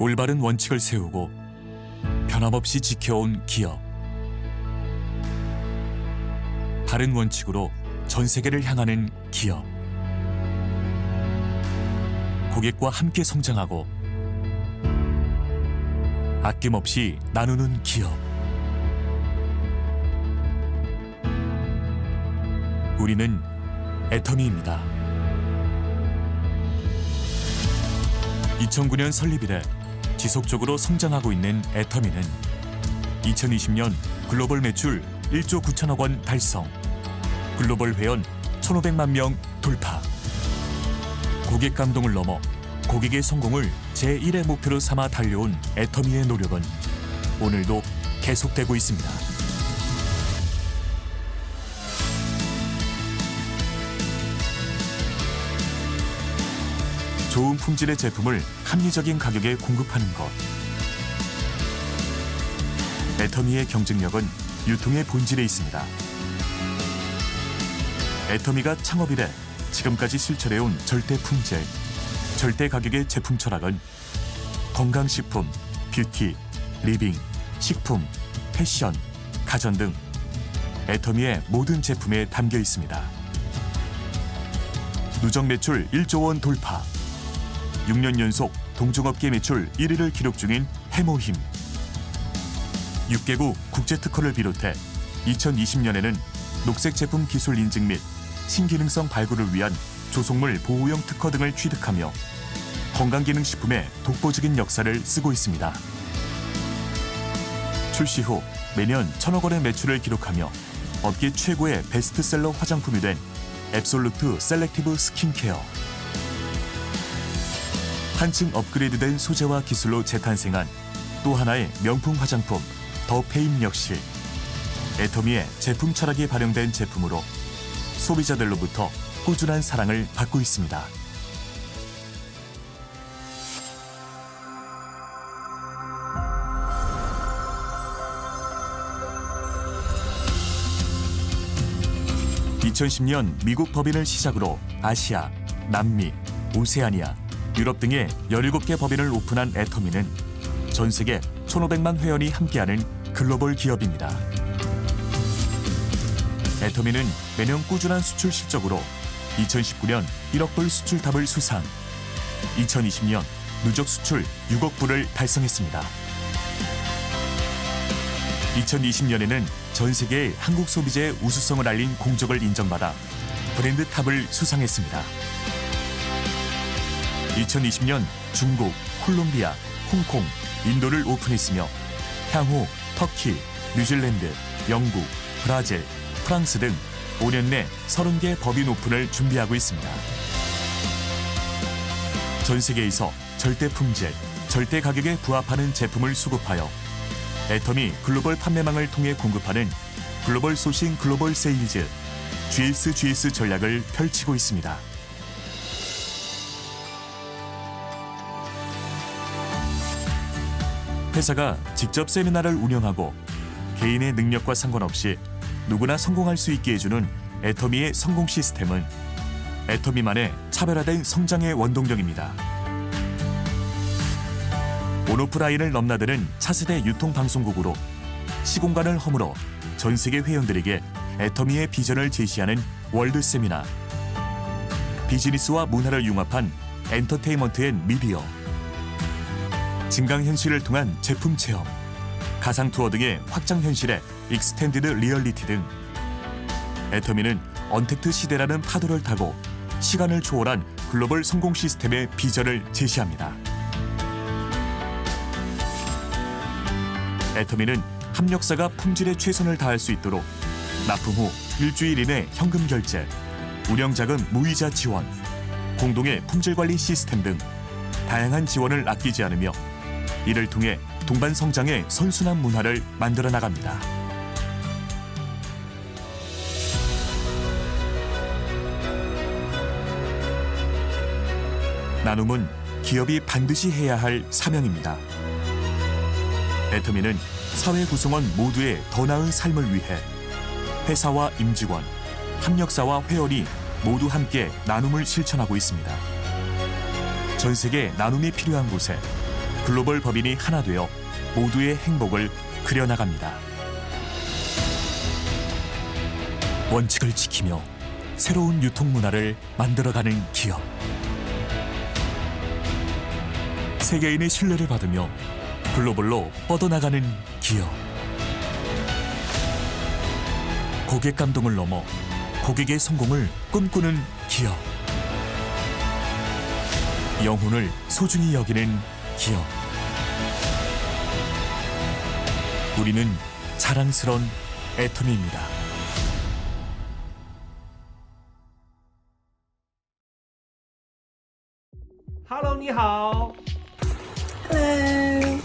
올바른 원칙을 세우고 변함없이 지켜온 기업. 바른 원칙으로 전 세계를 향하는 기업. 고객과 함께 성장하고 아낌없이 나누는 기업. 우리는 애터미입니다. 2009년 설립 이래 지속적으로 성장하고 있는 애터미는 2020년 글로벌 매출 1조 9천억 원 달성, 글로벌 회원 1,500만 명 돌파. 고객 감동을 넘어 고객의 성공을 제1의 목표로 삼아 달려온 애터미의 노력은 오늘도 계속되고 있습니다. 좋은 품질의 제품을 합리적인 가격에 공급하는 것. 애터미의 경쟁력은 유통의 본질에 있습니다. 애터미가 창업 이래 지금까지 실천해온 절대 품질, 절대 가격의 제품 철학은 건강식품, 뷰티, 리빙, 식품, 패션, 가전 등 애터미의 모든 제품에 담겨 있습니다. 누적 매출 1조 원 돌파, 6년 연속 동종업계 매출 1위를 기록 중인 해모힘, 6개국 국제특허를 비롯해 2020년에는 녹색 제품 기술 인증 및 신기능성 발굴을 위한 조속물 보호용 특허 등을 취득하며 건강기능식품의 독보적인 역사를 쓰고 있습니다. 출시 후 매년 1,000억 원의 매출을 기록하며 업계 최고의 베스트셀러 화장품이 된 앱솔루트 셀렉티브 스킨케어. 한층 업그레이드된 소재와 기술로 재탄생한 또 하나의 명품 화장품 더 페임 역시 애터미의 제품 철학이 발현된 제품으로 소비자들로부터 꾸준한 사랑을 받고 있습니다. (2010년) 미국 법인을 시작으로 아시아, 남미, 오세아니아, 유럽 등의 17개 법인을 오픈한 애터미는 전 세계 1,500만 회원이 함께하는 글로벌 기업입니다. 애터미는 매년 꾸준한 수출 실적으로 2019년 1억 불 수출탑을 수상, 2020년 누적 수출 6억 불을 달성했습니다. 2020년에는 전 세계의 한국 소비재의 우수성을 알린 공적을 인정받아 브랜드 탑을 수상했습니다. 2020년 중국, 콜롬비아, 홍콩, 인도를 오픈했으며 향후 터키, 뉴질랜드, 영국, 브라질, 프랑스 등 5년 내 30개 법인 오픈을 준비하고 있습니다. 전 세계에서 절대 품질, 절대 가격에 부합하는 제품을 수급하여 애터미 글로벌 판매망을 통해 공급하는 글로벌 소싱 글로벌 세일즈 GSGS 전략을 펼치고 있습니다. 회사가 직접 세미나를 운영하고 개인의 능력과 상관없이 누구나 성공할 수 있게 해주는 애터미의 성공 시스템은 애터미만의 차별화된 성장의 원동력입니다. 온오프라인을 넘나드는 차세대 유통방송국으로 시공간을 허물어 전 세계 회원들에게 애터미의 비전을 제시하는 월드 세미나, 비즈니스와 문화를 융합한 엔터테인먼트 앤 미디어, 증강현실을 통한 제품 체험, 가상투어 등의 확장현실의 익스텐디드 리얼리티 등 애터미는 언택트 시대라는 파도를 타고 시간을 초월한 글로벌 성공 시스템의 비전을 제시합니다. 애터미는 합력사가 품질에 최선을 다할 수 있도록 납품 후 일주일 이내 현금 결제, 운영자금 무이자 지원, 공동의 품질관리 시스템 등 다양한 지원을 아끼지 않으며 이를 통해 동반 성장의 선순환 문화를 만들어 나갑니다. 나눔은 기업이 반드시 해야 할 사명입니다. 애터미는 사회 구성원 모두의 더 나은 삶을 위해 회사와 임직원, 협력사와 회원이 모두 함께 나눔을 실천하고 있습니다. 전 세계 나눔이 필요한 곳에 글로벌 법인이 하나 되어 모두의 행복을 그려나갑니다. 원칙을 지키며 새로운 유통 문화를 만들어가는 기업. 세계인의 신뢰를 받으며 글로벌로 뻗어나가는 기업. 고객 감동을 넘어 고객의 성공을 꿈꾸는 기업. 영혼을 소중히 여기는 기업. 우리는 자랑스러운 애터미입니다. Hello， 你好。 Hello.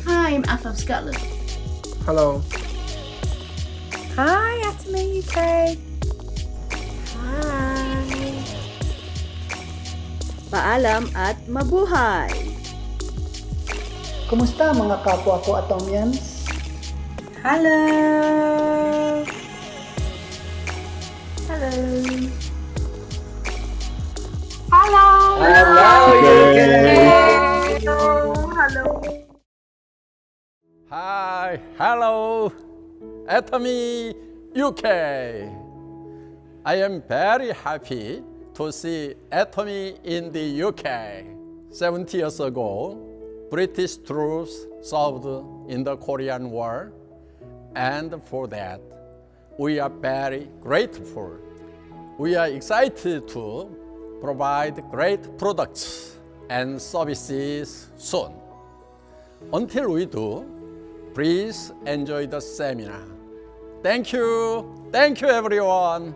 Hi, I'm Ath of Scotland. Hello. Hi, Atomy UK. Hi. Paalam at mabuhay. Kumusta mga kapwa ko Atomians? Hello. Hello. Hi, hello, Atomy UK. I am very happy to see Atomy in the UK. 70 years ago, British troops served in the Korean War, and for that, we are very grateful. We are excited to provide great products and services soon. Until we do, please enjoy the seminar. Thank you. Thank you, everyone.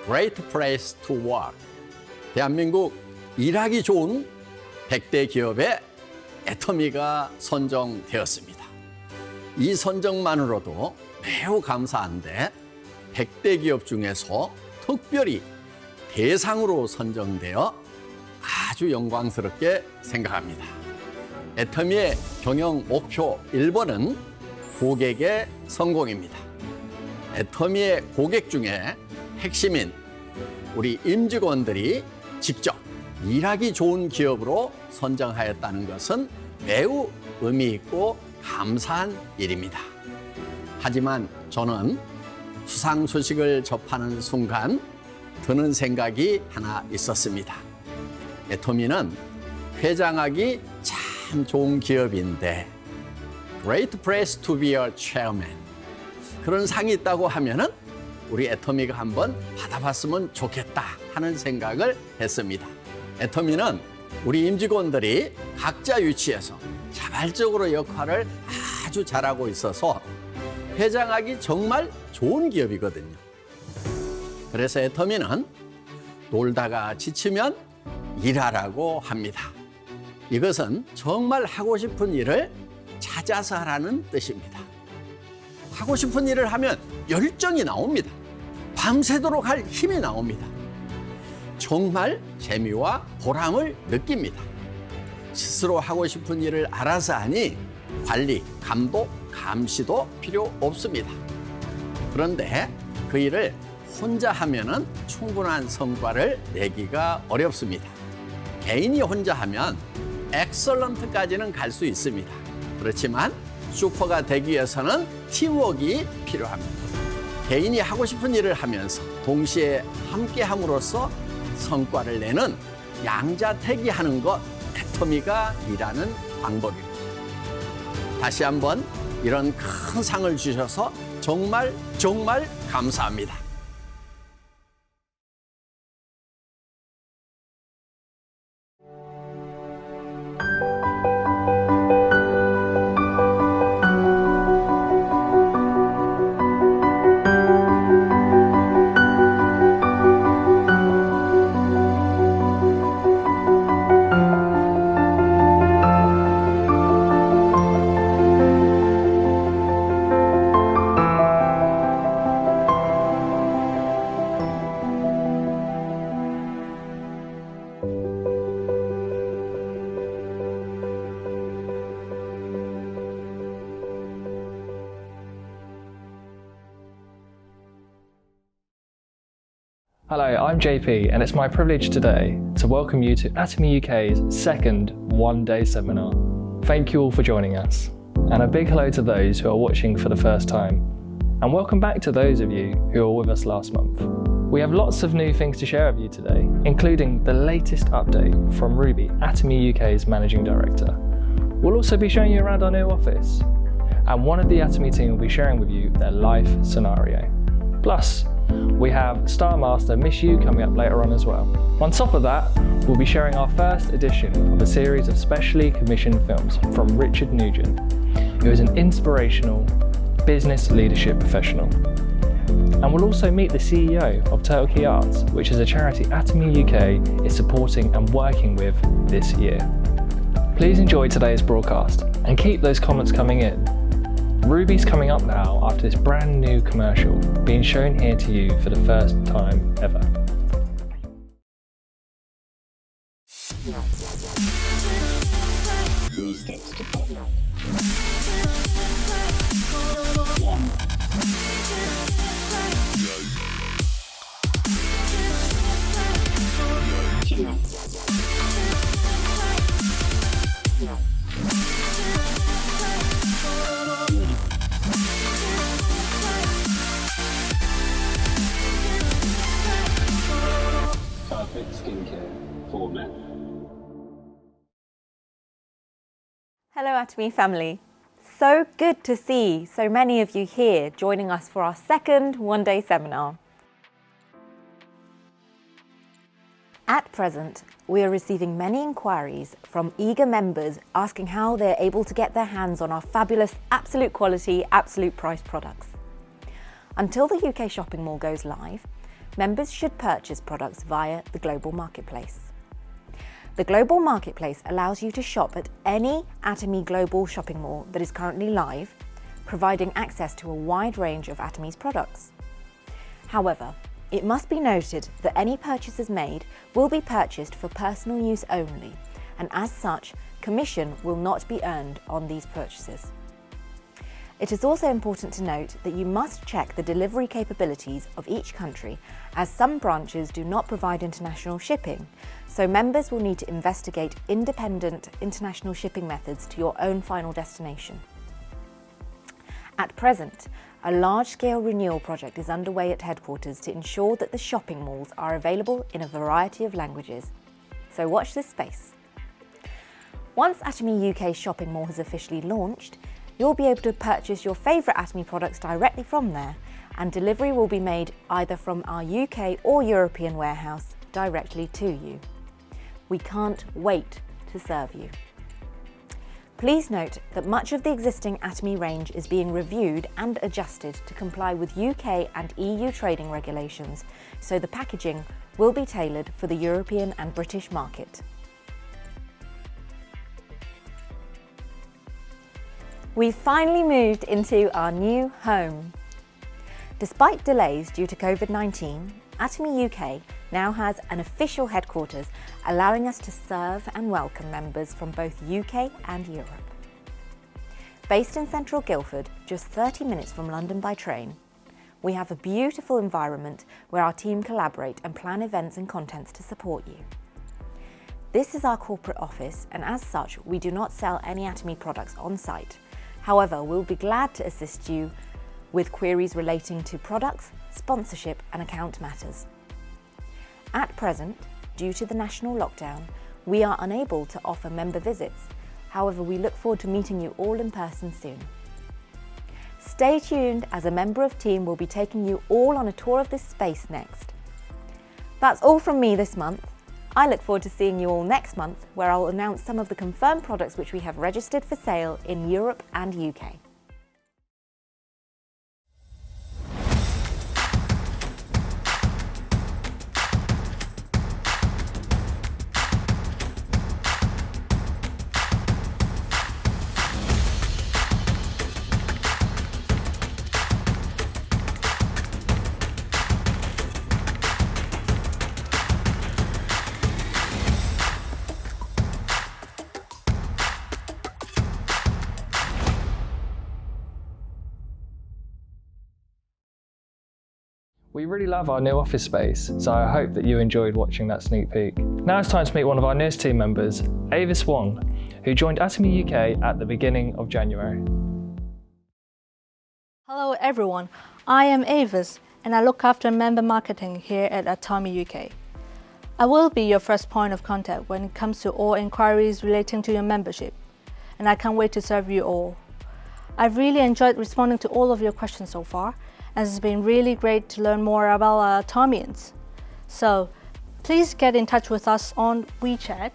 Great place to work. 대한민국 일하기 좋은 100대 기업에 애터미가 선정되었습니다. 이 선정만으로도 매우 감사한데 100대 기업 중에서 특별히 대상으로 선정되어 아주 영광스럽게 생각합니다. 애터미의 경영 목표 1번은 고객의 성공입니다. 애터미의 고객 중에 핵심인 우리 임직원들이 직접 일하기 좋은 기업으로 선정하였다는 것은 매우 의미 있고 감사한 일입니다. 하지만 저는 수상 소식을 접하는 순간 드는 생각이 하나 있었습니다. 애터미는 회장하기 참 좋은 기업인데 Great place to be a chairman. 그런 상이 있다고 하면은 우리 애터미가 한번 받아봤으면 좋겠다 하는 생각을 했습니다. 애터미는 우리 임직원들이 각자 위치에서 자발적으로 역할을 아주 잘하고 있어서 회장하기 정말 좋은 기업이거든요. 그래서 애터미는 놀다가 지치면 일하라고 합니다. 이것은 정말 하고 싶은 일을 찾아서 하라는 뜻입니다. 하고 싶은 일을 하면 열정이 나옵니다. 밤새도록 할 힘이 나옵니다. 정말 재미와 보람을 느낍니다. 스스로 하고 싶은 일을 알아서 하니 관리, 감독, 감시도 필요 없습니다. 그런데 그 일을 혼자 하면은 충분한 성과를 내기가 어렵습니다. 개인이 혼자 하면 엑설런트까지는 갈 수 있습니다. 그렇지만 슈퍼가 되기 위해서는 팀워크가 필요합니다. 개인이 하고 싶은 일을 하면서 동시에 함께 함으로써 성과를 내는 양자택이 하는 것, 애터미가 일하는 방법입니다. 다시 한번 이런 큰 상을 주셔서 정말 감사합니다. Hello, I'm JP, and it's my privilege today to welcome you to Atomy UK's second one-day seminar. Thank you all for joining us, and a big hello to those who are watching for the first time, and welcome back to those of you who were with us last month. We have lots of new things to share with you today, including the latest update from Ruby, Atomy UK's Managing Director. We'll also be showing you around our new office, and one of the Atomy team will be sharing with you their life scenario. Plus, we have Star Master Miss You coming up later on as well. On top of that, we'll be sharing our first edition of a series of specially commissioned films from Richard Nugent, who is an inspirational business leadership professional. And we'll also meet the CEO of Turtle Key Arts, which is a charity Atomy UK is supporting and working with this year. Please enjoy today's broadcast and keep those comments coming in. Ruby's coming up now after this brand new commercial being shown here to you for the first time ever. Perfect skincare for men. Hello Atomy family. So good to see so many of you here joining us for our second one-day seminar. At present, we are receiving many inquiries from eager members asking how they're able to get their hands on our fabulous absolute quality, absolute price products. Until the UK shopping mall goes live, members should purchase products via the Global Marketplace. The Global Marketplace allows you to shop at any Atomy Global shopping mall that is currently live, providing access to a wide range of Atomy's products. However, it must be noted that any purchases made will be purchased for personal use only, and as such, commission will not be earned on these purchases. It is also important to note that you must check the delivery capabilities of each country, as some branches do not provide international shipping, so members will need to investigate independent international shipping methods to your own final destination. At present, a large-scale renewal project is underway at headquarters to ensure that the shopping malls are available in a variety of languages, so watch this space. Once Atomy UK shopping mall has officially launched, you'll be able to purchase your favourite Atomy products directly from there, and delivery will be made either from our UK or European warehouse directly to you. We can't wait to serve you. Please note that much of the existing Atomy range is being reviewed and adjusted to comply with UK and EU trading regulations, so the packaging will be tailored for the European and British market. We've finally moved into our new home. Despite delays due to COVID-19, Atomy UK now has an official headquarters, allowing us to serve and welcome members from both UK and Europe. Based in central Guildford, just 30 minutes from London by train, we have a beautiful environment where our team collaborate and plan events and contents to support you. This is our corporate office, and as such, we do not sell any Atomy products on site. However, we'll be glad to assist you with queries relating to products, sponsorship and account matters. At present, due to the national lockdown, we are unable to offer member visits. However, we look forward to meeting you all in person soon. Stay tuned, as a member of team will be taking you all on a tour of this space next. That's all from me this month. I look forward to seeing you all next month, where I'll announce some of the confirmed products which we have registered for sale in Europe and UK. We really love our new office space, so I hope that you enjoyed watching that sneak peek. Now it's time to meet one of our newest team members, Avis Wong, who joined Atomy UK at the beginning of January. Hello everyone, I am Avis and I look after member marketing here at Atomy UK. I will be your first point of contact when it comes to all inquiries relating to your membership, and I can't wait to serve you all. I've really enjoyed responding to all of your questions so far, and it's been really great to learn more about our Atomians. So please get in touch with us on WeChat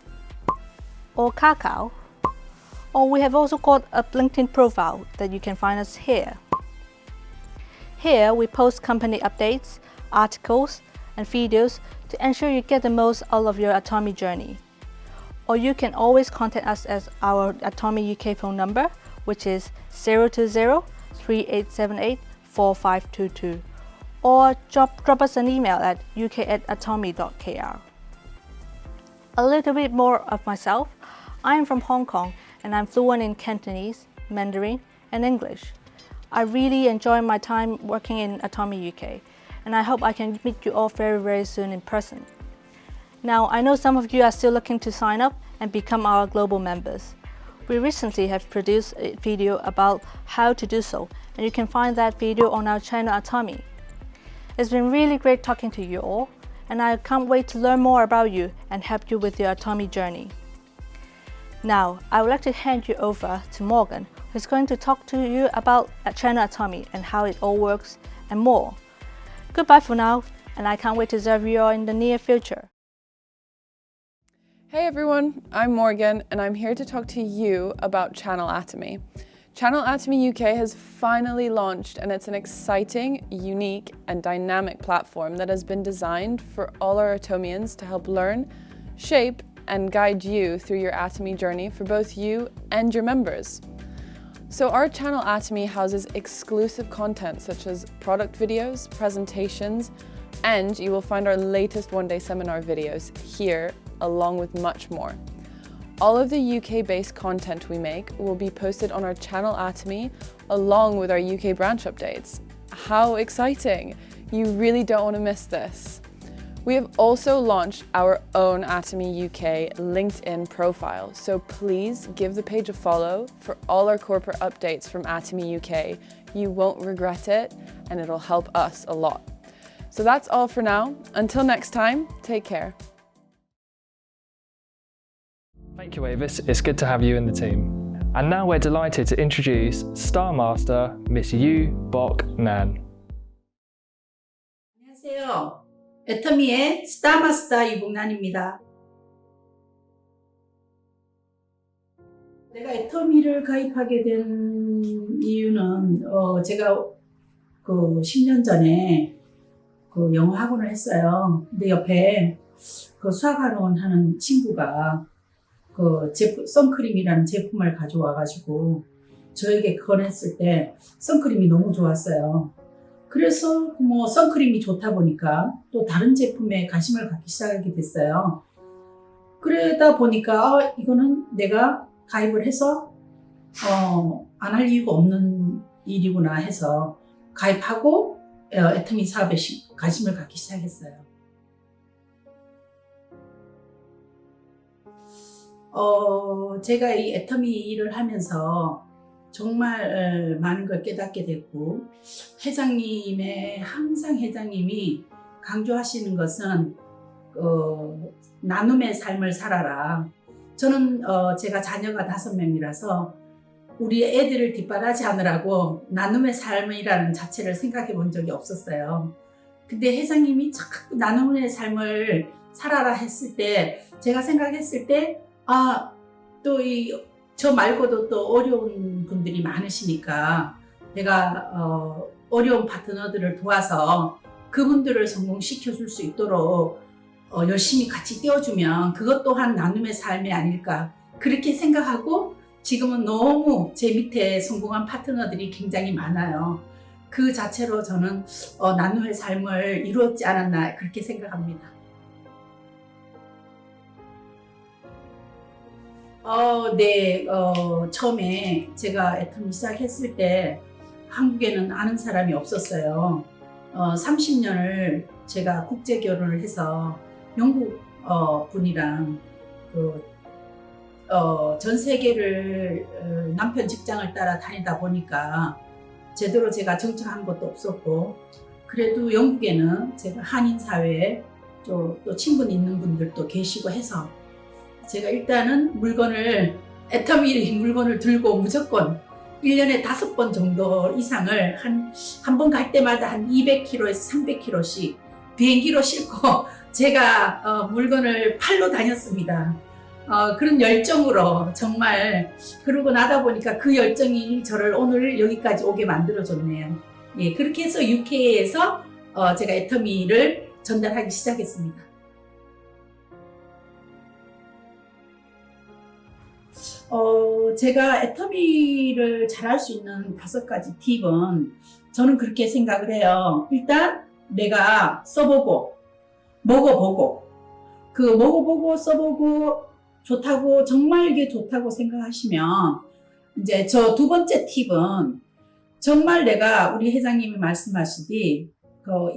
or Kakao, or we have also got a LinkedIn profile that you can find us here. Here we post company updates, articles and videos to ensure you get the most out of your Atomy journey. Or you can always contact us at our Atomy UK phone number, which is 020-3878-4522, or drop us an email at uk@atomy.kr. A little bit more of myself. I am from Hong Kong and I'm fluent in Cantonese, Mandarin and English. I really enjoy my time working in Atomy UK, and I hope I can meet you all very soon in person. Now, I know some of you are still looking to sign up and become our global members. We recently have produced a video about how to do so, and you can find that video on our channel Atomy. It's been really great talking to you all, and I can't wait to learn more about you and help you with your Atomy journey. Now, I would like to hand you over to Morgan, who's going to talk to you about channel Atomy and how it all works and more. Goodbye for now, and I can't wait to serve you all in the near future. Hey everyone, I'm Morgan and I'm here to talk to you about Channel Atomy. Channel Atomy UK has finally launched, and it's an exciting, unique and dynamic platform that has been designed for all our Atomians to help learn, shape and guide you through your Atomy journey for both you and your members. So our Channel Atomy houses exclusive content such as product videos, presentations, and you will find our latest one-day seminar videos here, along with much more. All of the UK-based content we make will be posted on our Channel Atomy along with our UK branch updates. How exciting! You really don't want to miss this. We have also launched our own Atomy UK LinkedIn profile, so please give the page a follow for all our corporate updates from Atomy UK. You won't regret it, and it'll help us a lot. So that's all for now. Until next time, take care. Thank you, Avis. It's good to have you in the team. And now we're delighted to introduce Star Master, Miss Yu Bok Nan. 안녕하세요. 애터미의 스타마스터 유복란입니다. 내가 애터미를 가입하게 된 이유는 제가 그 10년 전에 그 영어 학원을 했어요. 근데 옆에 그 수학학원 하는 친구가 그 선크림이라는 제품을 가져와가지고 저에게 권했을 때 선크림이 너무 좋았어요. 그래서 뭐 선크림이 좋다 보니까 또 다른 제품에 관심을 갖기 시작하게 됐어요. 그러다 보니까 이거는 내가 가입을 해서 안 할 이유가 없는 일이구나 해서 가입하고 애터미 사업에 관심을 갖기 시작했어요. 제가 이 애터미 일을 하면서 정말 많은 걸 깨닫게 됐고 항상 회장님이 강조하시는 것은 나눔의 삶을 살아라. 저는 제가 자녀가 5명이라서 우리 애들을 뒷바라지 하느라고 나눔의 삶이라는 자체를 생각해 본 적이 없었어요. 근데 회장님이 자꾸 나눔의 삶을 살아라 했을 때 제가 생각했을 때 또 저 말고도 또 어려운 분들이 많으시니까 내가 어려운 파트너들을 도와서 그분들을 성공시켜 줄 수 있도록 열심히 같이 떼어주면 그것 또한 나눔의 삶이 아닐까 그렇게 생각하고 지금은 너무 제 밑에 성공한 파트너들이 굉장히 많아요. 그 자체로 저는 나눔의 삶을 이루었지 않았나 그렇게 생각합니다. 네, 처음에 제가 애터미 시작했을 때 한국에는 아는 사람이 없었어요. 30년을 제가 국제 결혼을 해서 영국 분이랑 전 세계를 남편 직장을 따라 다니다 보니까 제대로 제가 정착한 것도 없었고 그래도 영국에는 제가 한인 사회에 또 친분 있는 분들도 계시고 해서 제가 일단은 애터미 물건을 들고 무조건 1년에 5번 정도 이상을 한 번 갈 때마다 한 200kg에서 300kg씩 비행기로 싣고 제가 물건을 팔러 다녔습니다. 그런 열정으로 정말 그러고 나다 보니까 그 열정이 저를 오늘 여기까지 오게 만들어줬네요. 예, 그렇게 해서 UK에서 제가 애터미를 전달하기 시작했습니다. 제가 애터미를 잘할 수 있는 5가지 팁은 저는 그렇게 생각을 해요. 일단 내가 써보고 먹어보고 먹어보고 써보고 좋다고 정말 이게 좋다고 생각하시면 이제 저 2번째 팁은 정말 내가 우리 회장님이 말씀하시듯이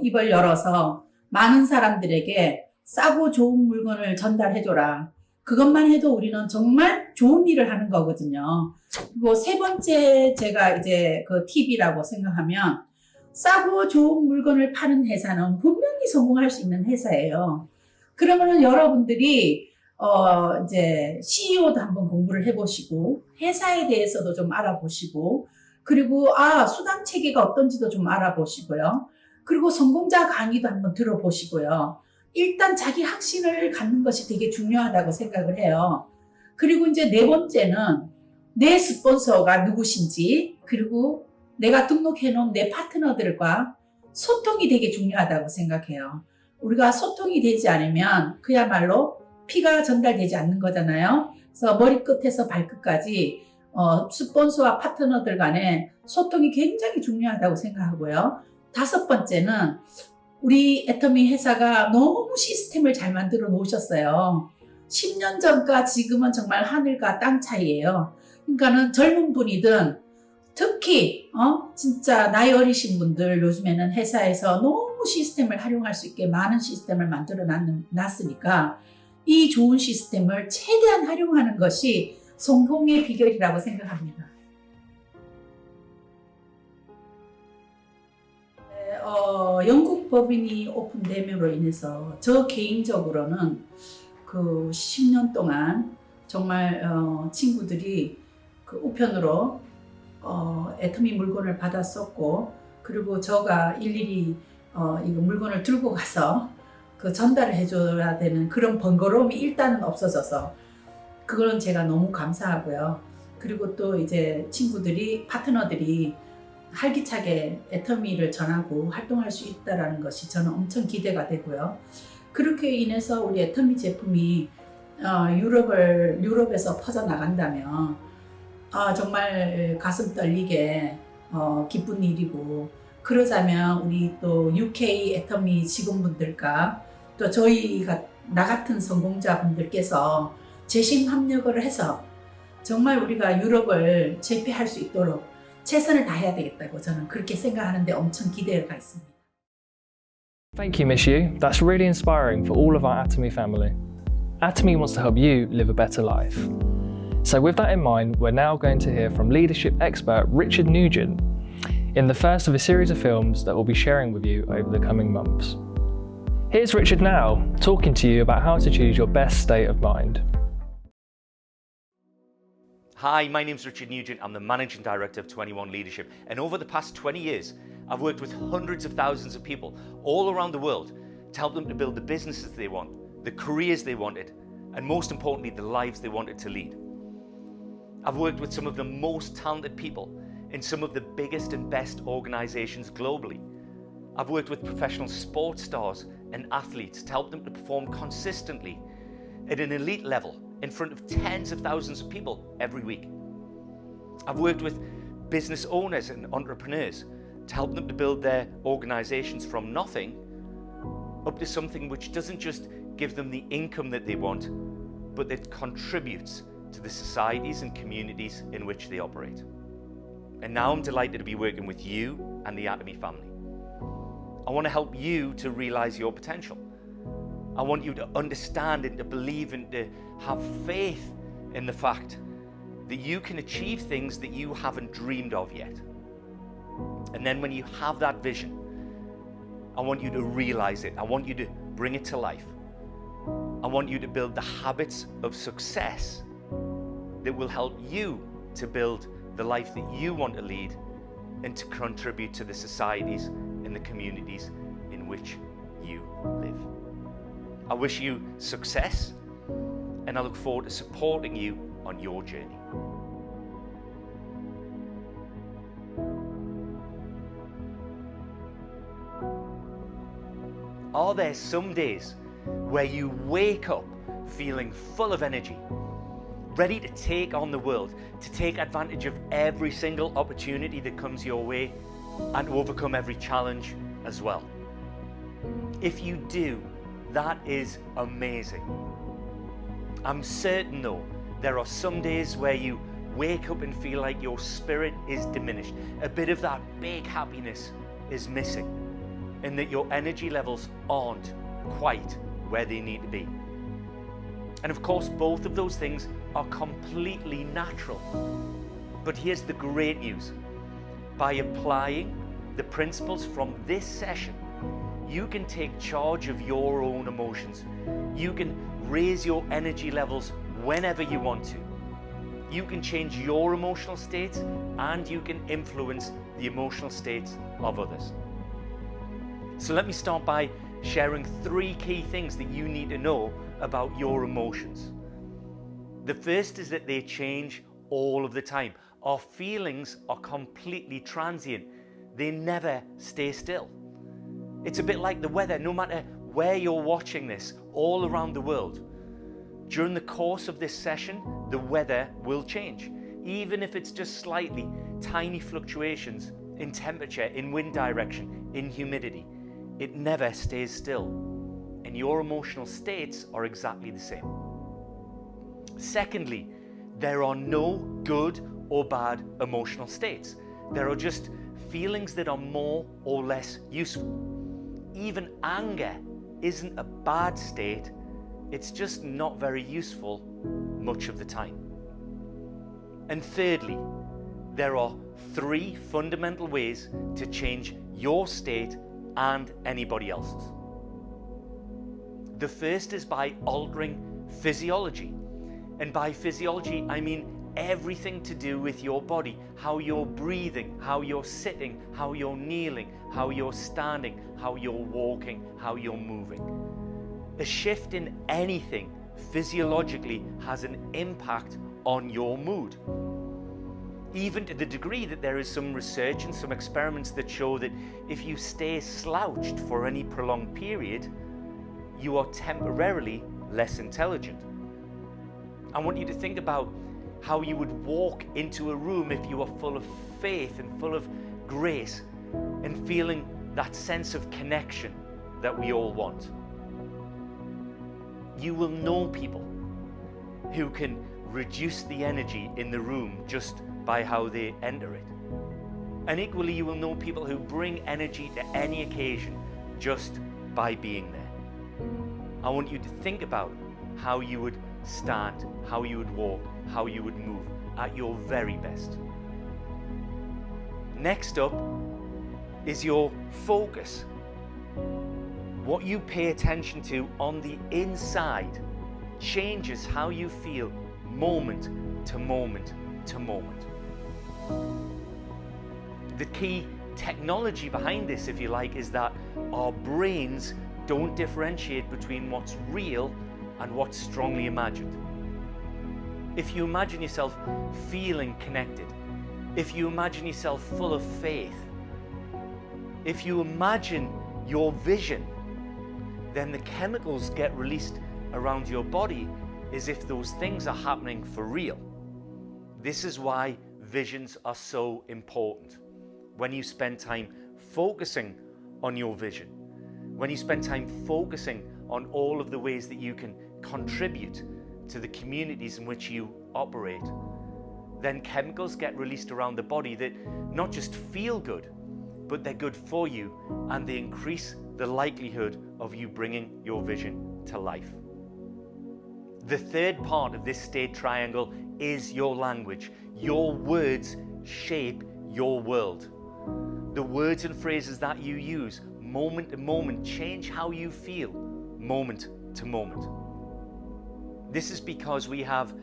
입을 열어서 많은 사람들에게 싸고 좋은 물건을 전달해줘라. 그것만 해도 우리는 정말 좋은 일을 하는 거거든요. 그리고 3번째 제가 이제 그 팁이라고 생각하면 싸고 좋은 물건을 파는 회사는 분명히 성공할 수 있는 회사예요. 그러면은 여러분들이 이제 CEO도 한번 공부를 해보시고 회사에 대해서도 좀 알아보시고 그리고 수당 체계가 어떤지도 좀 알아보시고요. 그리고 성공자 강의도 한번 들어보시고요. 일단 자기 확신을 갖는 것이 되게 중요하다고 생각을 해요. 그리고 이제 4번째는 내 스폰서가 누구신지 그리고 내가 등록해 놓은 내 파트너들과 소통이 되게 중요하다고 생각해요. 우리가 소통이 되지 않으면 그야말로 피가 전달되지 않는 거잖아요. 그래서 머리끝에서 발끝까지 스폰서와 파트너들 간의 소통이 굉장히 중요하다고 생각하고요. 5번째는 우리 애터미 회사가 너무 시스템을 잘 만들어 놓으셨어요. 10년 전과 지금은 정말 하늘과 땅 차이예요. 그러니까는 젊은 분이든 특히 진짜 나이 어리신 분들 요즘에는 회사에서 너무 시스템을 활용할 수 있게 많은 시스템을 만들어 놨으니까 이 좋은 시스템을 최대한 활용하는 것이 성공의 비결이라고 생각합니다. 영국 법인이 오픈됨으로 인해서 저 개인적으로는 그 10년 동안 정말 친구들이 그 우편으로 애터미 물건을 받았었고 그리고 저가 일일이 이거 물건을 들고 가서 그 전달을 해줘야 되는 그런 번거로움이 일단은 없어져서 그거는 제가 너무 감사하고요. 그리고 또 이제 파트너들이 활기차게 애터미를 전하고 활동할 수 있다는 것이 저는 엄청 기대가 되고요. 그렇게 인해서 우리 애터미 제품이 유럽에서 퍼져나간다면 정말 가슴 떨리게 기쁜 일이고 그러자면 우리 또 UK 애터미 직원분들과 또 나 같은 성공자분들께서 재심합력을 해서 정말 우리가 유럽을 제패할 수 있도록 최선을 다해야 되겠다고 저는 그렇게 생각하는데 엄청 기대가 있습니다. Thank you, Miss Yu. That's really inspiring for all of our Atomy family. Atomy wants to help you live a better life. So with that in mind, we're now going to hear from leadership expert Richard Nugent in the first of a series of films that we'll be sharing with you over the coming months. Here's Richard now, talking to you about how to choose your best state of mind. Hi, my name's Richard Nugent. I'm the Managing Director of 21 Leadership, and over the past 20 years, I've worked with hundreds of thousands of people all around the world to help them to build the businesses they want, the careers they wanted, and most importantly, the lives they wanted to lead. I've worked with some of the most talented people in some of the biggest and best organizations globally. I've worked with professional sports stars and athletes to help them to perform consistently at an elite level in front of tens of thousands of people every week. I've worked with business owners and entrepreneurs to help them to build their organizations from nothing up to something which doesn't just give them the income that they want, but that contributes to the societies and communities in which they operate. And now I'm delighted to be working with you and the Atomy family. I want to help you to realize your potential. I want you to understand and to believe and to have faith in the fact that you can achieve things that you haven't dreamed of yet. And then when you have that vision, I want you to realize it. I want you to bring it to life. I want you to build the habits of success that will help you to build the life that you want to lead and to contribute to the societies and the communities in which you live. I wish you success, and I look forward to supporting you on your journey. Are there some days where you wake up feeling full of energy, ready to take on the world, to take advantage of every single opportunity that comes your way, and to overcome every challenge as well? If you do, that is amazing. I'm certain though, there are some days where you wake up and feel like your spirit is diminished. A bit of that big happiness is missing, and that your energy levels aren't quite where they need to be. And of course, both of those things are completely natural. But here's the great news. By applying the principles from this session, you can take charge of your own emotions. You can raise your energy levels whenever you want to. You can change your emotional states, and you can influence the emotional states of others. So let me start by sharing 3 key things that you need to know about your emotions. The first is that they change all of the time. Our feelings are completely transient. They never stay still. It's a bit like the weather. No matter where you're watching this, all around the world, during the course of this session, the weather will change. Even if it's just slightly, tiny fluctuations in temperature, in wind direction, in humidity. It never stays still. And your emotional states are exactly the same. Secondly, there are no good or bad emotional states. There are just feelings that are more or less useful. Even anger isn't a bad state, it's just not very useful much of the time. And thirdly, there are 3 fundamental ways to change your state and anybody else's. The first is by altering physiology. And by physiology, I mean everything to do with your body, how you're breathing, how you're sitting, how you're kneeling, how you're standing, how you're walking, how you're moving. A shift in anything physiologically has an impact on your mood. Even to the degree that there is some research and some experiments that show that if you stay slouched for any prolonged period, you are temporarily less intelligent. I want you to think about how you would walk into a room if you were full of faith and full of grace and feeling that sense of connection that we all want. You will know people who can reduce the energy in the room just by how they enter it. And equally, you will know people who bring energy to any occasion just by being there. I want you to think about how you would stand, how you would walk, how you would move at your very best. Next up is your focus. What you pay attention to on the inside changes how you feel moment to moment to moment. The key technology behind this, if you like, is that our brains don't differentiate between what's real and what's strongly imagined. If you imagine yourself feeling connected, if you imagine yourself full of faith, if you imagine your vision, then the chemicals get released around your body as if those things are happening for real. This is why visions are so important. When you spend time focusing on your vision, when you spend time focusing on all of the ways that you can contribute to the communities in which you operate, then chemicals get released around the body that not just feel good, but they're good for you, and they increase the likelihood of you bringing your vision to life. The third part of this state triangle is your language. Your words shape your world. The words and phrases that you use moment to moment change how you feel moment to moment. This is because we have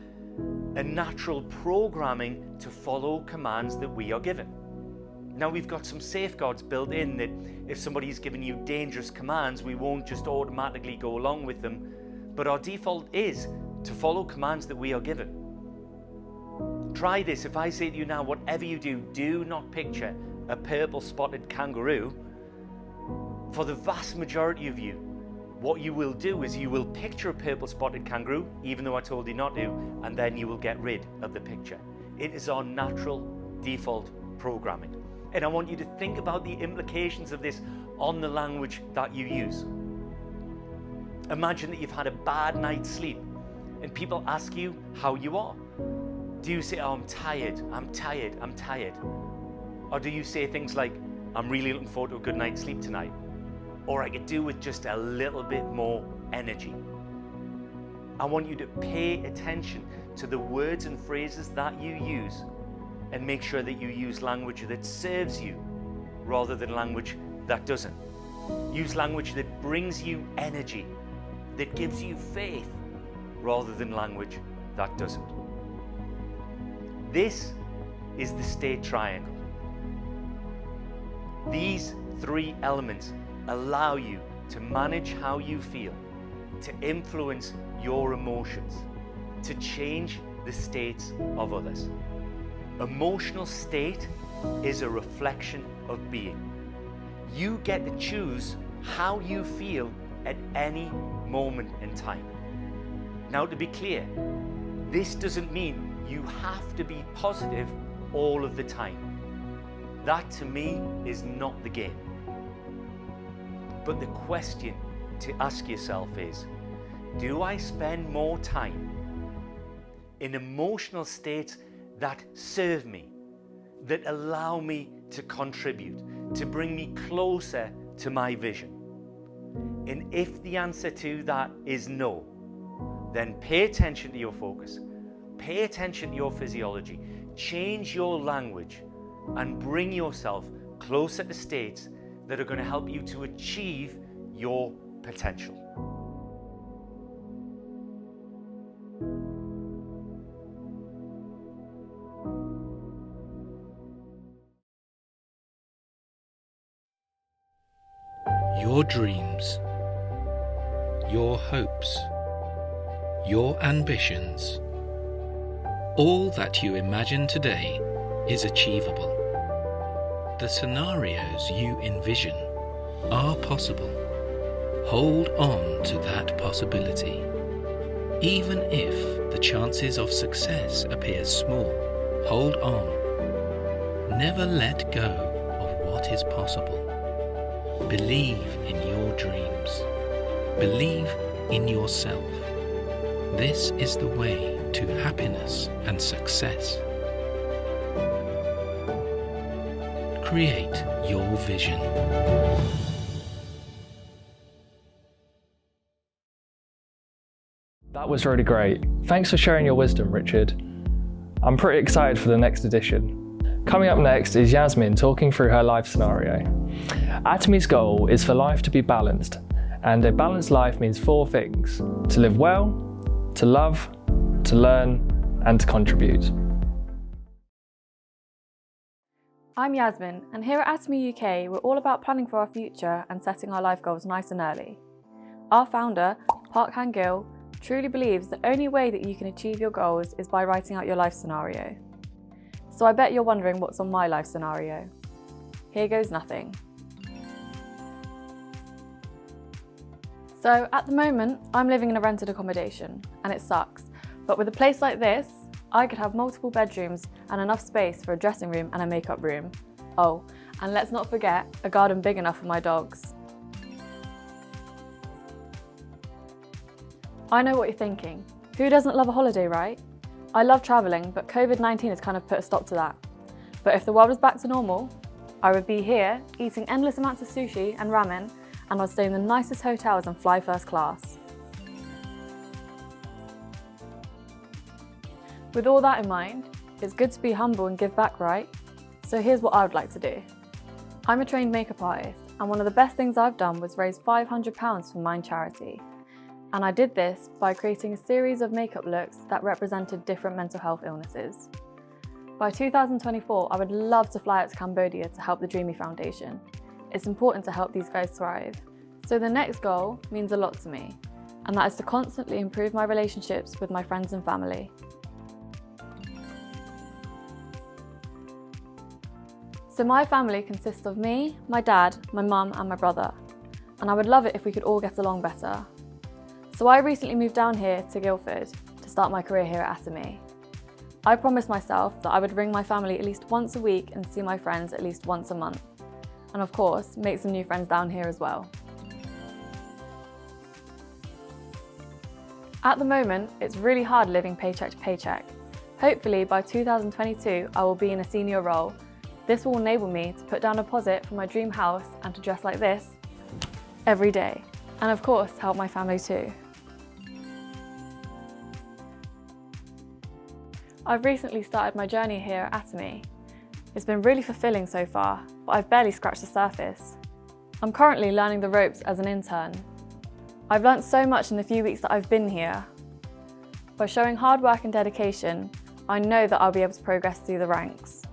a natural programming to follow commands that we are given. Now, we've got some safeguards built in that if somebody's giving you dangerous commands, we won't just automatically go along with them, but our default is to follow commands that we are given. Try this. If I say to you now, whatever you do, do not picture a purple spotted kangaroo. For the vast majority of you, what you will do is you will picture a purple spotted kangaroo, even though I told you not to, and then you will get rid of the picture. It is our natural default programming. And I want you to think about the implications of this on the language that you use. Imagine that you've had a bad night's sleep and people ask you how you are. Do you say, oh, I'm tired, I'm tired, I'm tired? Or do you say things like, I'm really looking forward to a good night's sleep tonight? Or I could do with just a little bit more energy. I want you to pay attention to the words and phrases that you use and make sure that you use language that serves you rather than language that doesn't. Use language that brings you energy, that gives you faith, rather than language that doesn't. This is the state triangle. These three elements allow you to manage how you feel, to influence your emotions, to change the states of others. Emotional state is a reflection of being. You get to choose how you feel at any moment in time. Now, to be clear, this doesn't mean you have to be positive all of the time. That, to me, is not the game. But the question to ask yourself is, do I spend more time in emotional states that serve me, that allow me to contribute, to bring me closer to my vision? And if the answer to that is no, then pay attention to your focus, pay attention to your physiology, change your language, and bring yourself closer to states that are going to help you to achieve your potential. Your dreams, your hopes, your ambitions, all that you imagine today is achievable. The scenarios you envision are possible. Hold on to that possibility. Even if the chances of success appear small, hold on. Never let go of what is possible. Believe in your dreams. Believe in yourself. This is the way to happiness and success. Create your vision. That That was really great. Thanks for sharing your wisdom, Richard. I'm pretty excited for the next edition. Coming up next is Yasmin talking through her life scenario. Atomi's goal is for life to be balanced, and a balanced life means 4 things: to live well, to love, to learn, and to contribute. I'm Yasmin, and here at Atomy UK, we're all about planning for our future and setting our life goals nice and early. Our founder, Park Han-gil, truly believes the only way that you can achieve your goals is by writing out your life scenario. So I bet you're wondering what's on my life scenario. Here goes nothing. So at the moment, I'm living in a rented accommodation, and it sucks. But with a place like this, I could have multiple bedrooms and enough space for a dressing room and a makeup room. Oh, and let's not forget a garden big enough for my dogs. I know what you're thinking. Who doesn't love a holiday, right? I love travelling, but COVID-19 has kind of put a stop to that. But if the world was back to normal, I would be here eating endless amounts of sushi and ramen, and I'd stay in the nicest hotels and fly first class. With all that in mind, it's good to be humble and give back, right? So here's what I would like to do. I'm a trained makeup artist, and one of the best things I've done was raise £500 for Mind Charity. And I did this by creating a series of makeup looks that represented different mental health illnesses. By 2024, I would love to fly out to Cambodia to help the Dreamy Foundation. It's important to help these guys thrive. So the next goal means a lot to me, and that is to constantly improve my relationships with my friends and family. So my family consists of me, my dad, my mum and my brother, and I would love it if we could all get along better. So I recently moved down here to Guildford to start my career here at Atomy. I promised myself that I would ring my family at least once a week and see my friends at least once a month. And of course, make some new friends down here as well. At the moment, it's really hard living paycheck to paycheck. Hopefully by 2022, I will be in a senior role. This will enable me to put down a deposit for my dream house and to dress like this every day. And of course, help my family too. I've recently started my journey here at Atomy. It's been really fulfilling so far, but I've barely scratched the surface. I'm currently learning the ropes as an intern. I've learnt so much in the few weeks that I've been here. By showing hard work and dedication, I know that I'll be able to progress through the ranks.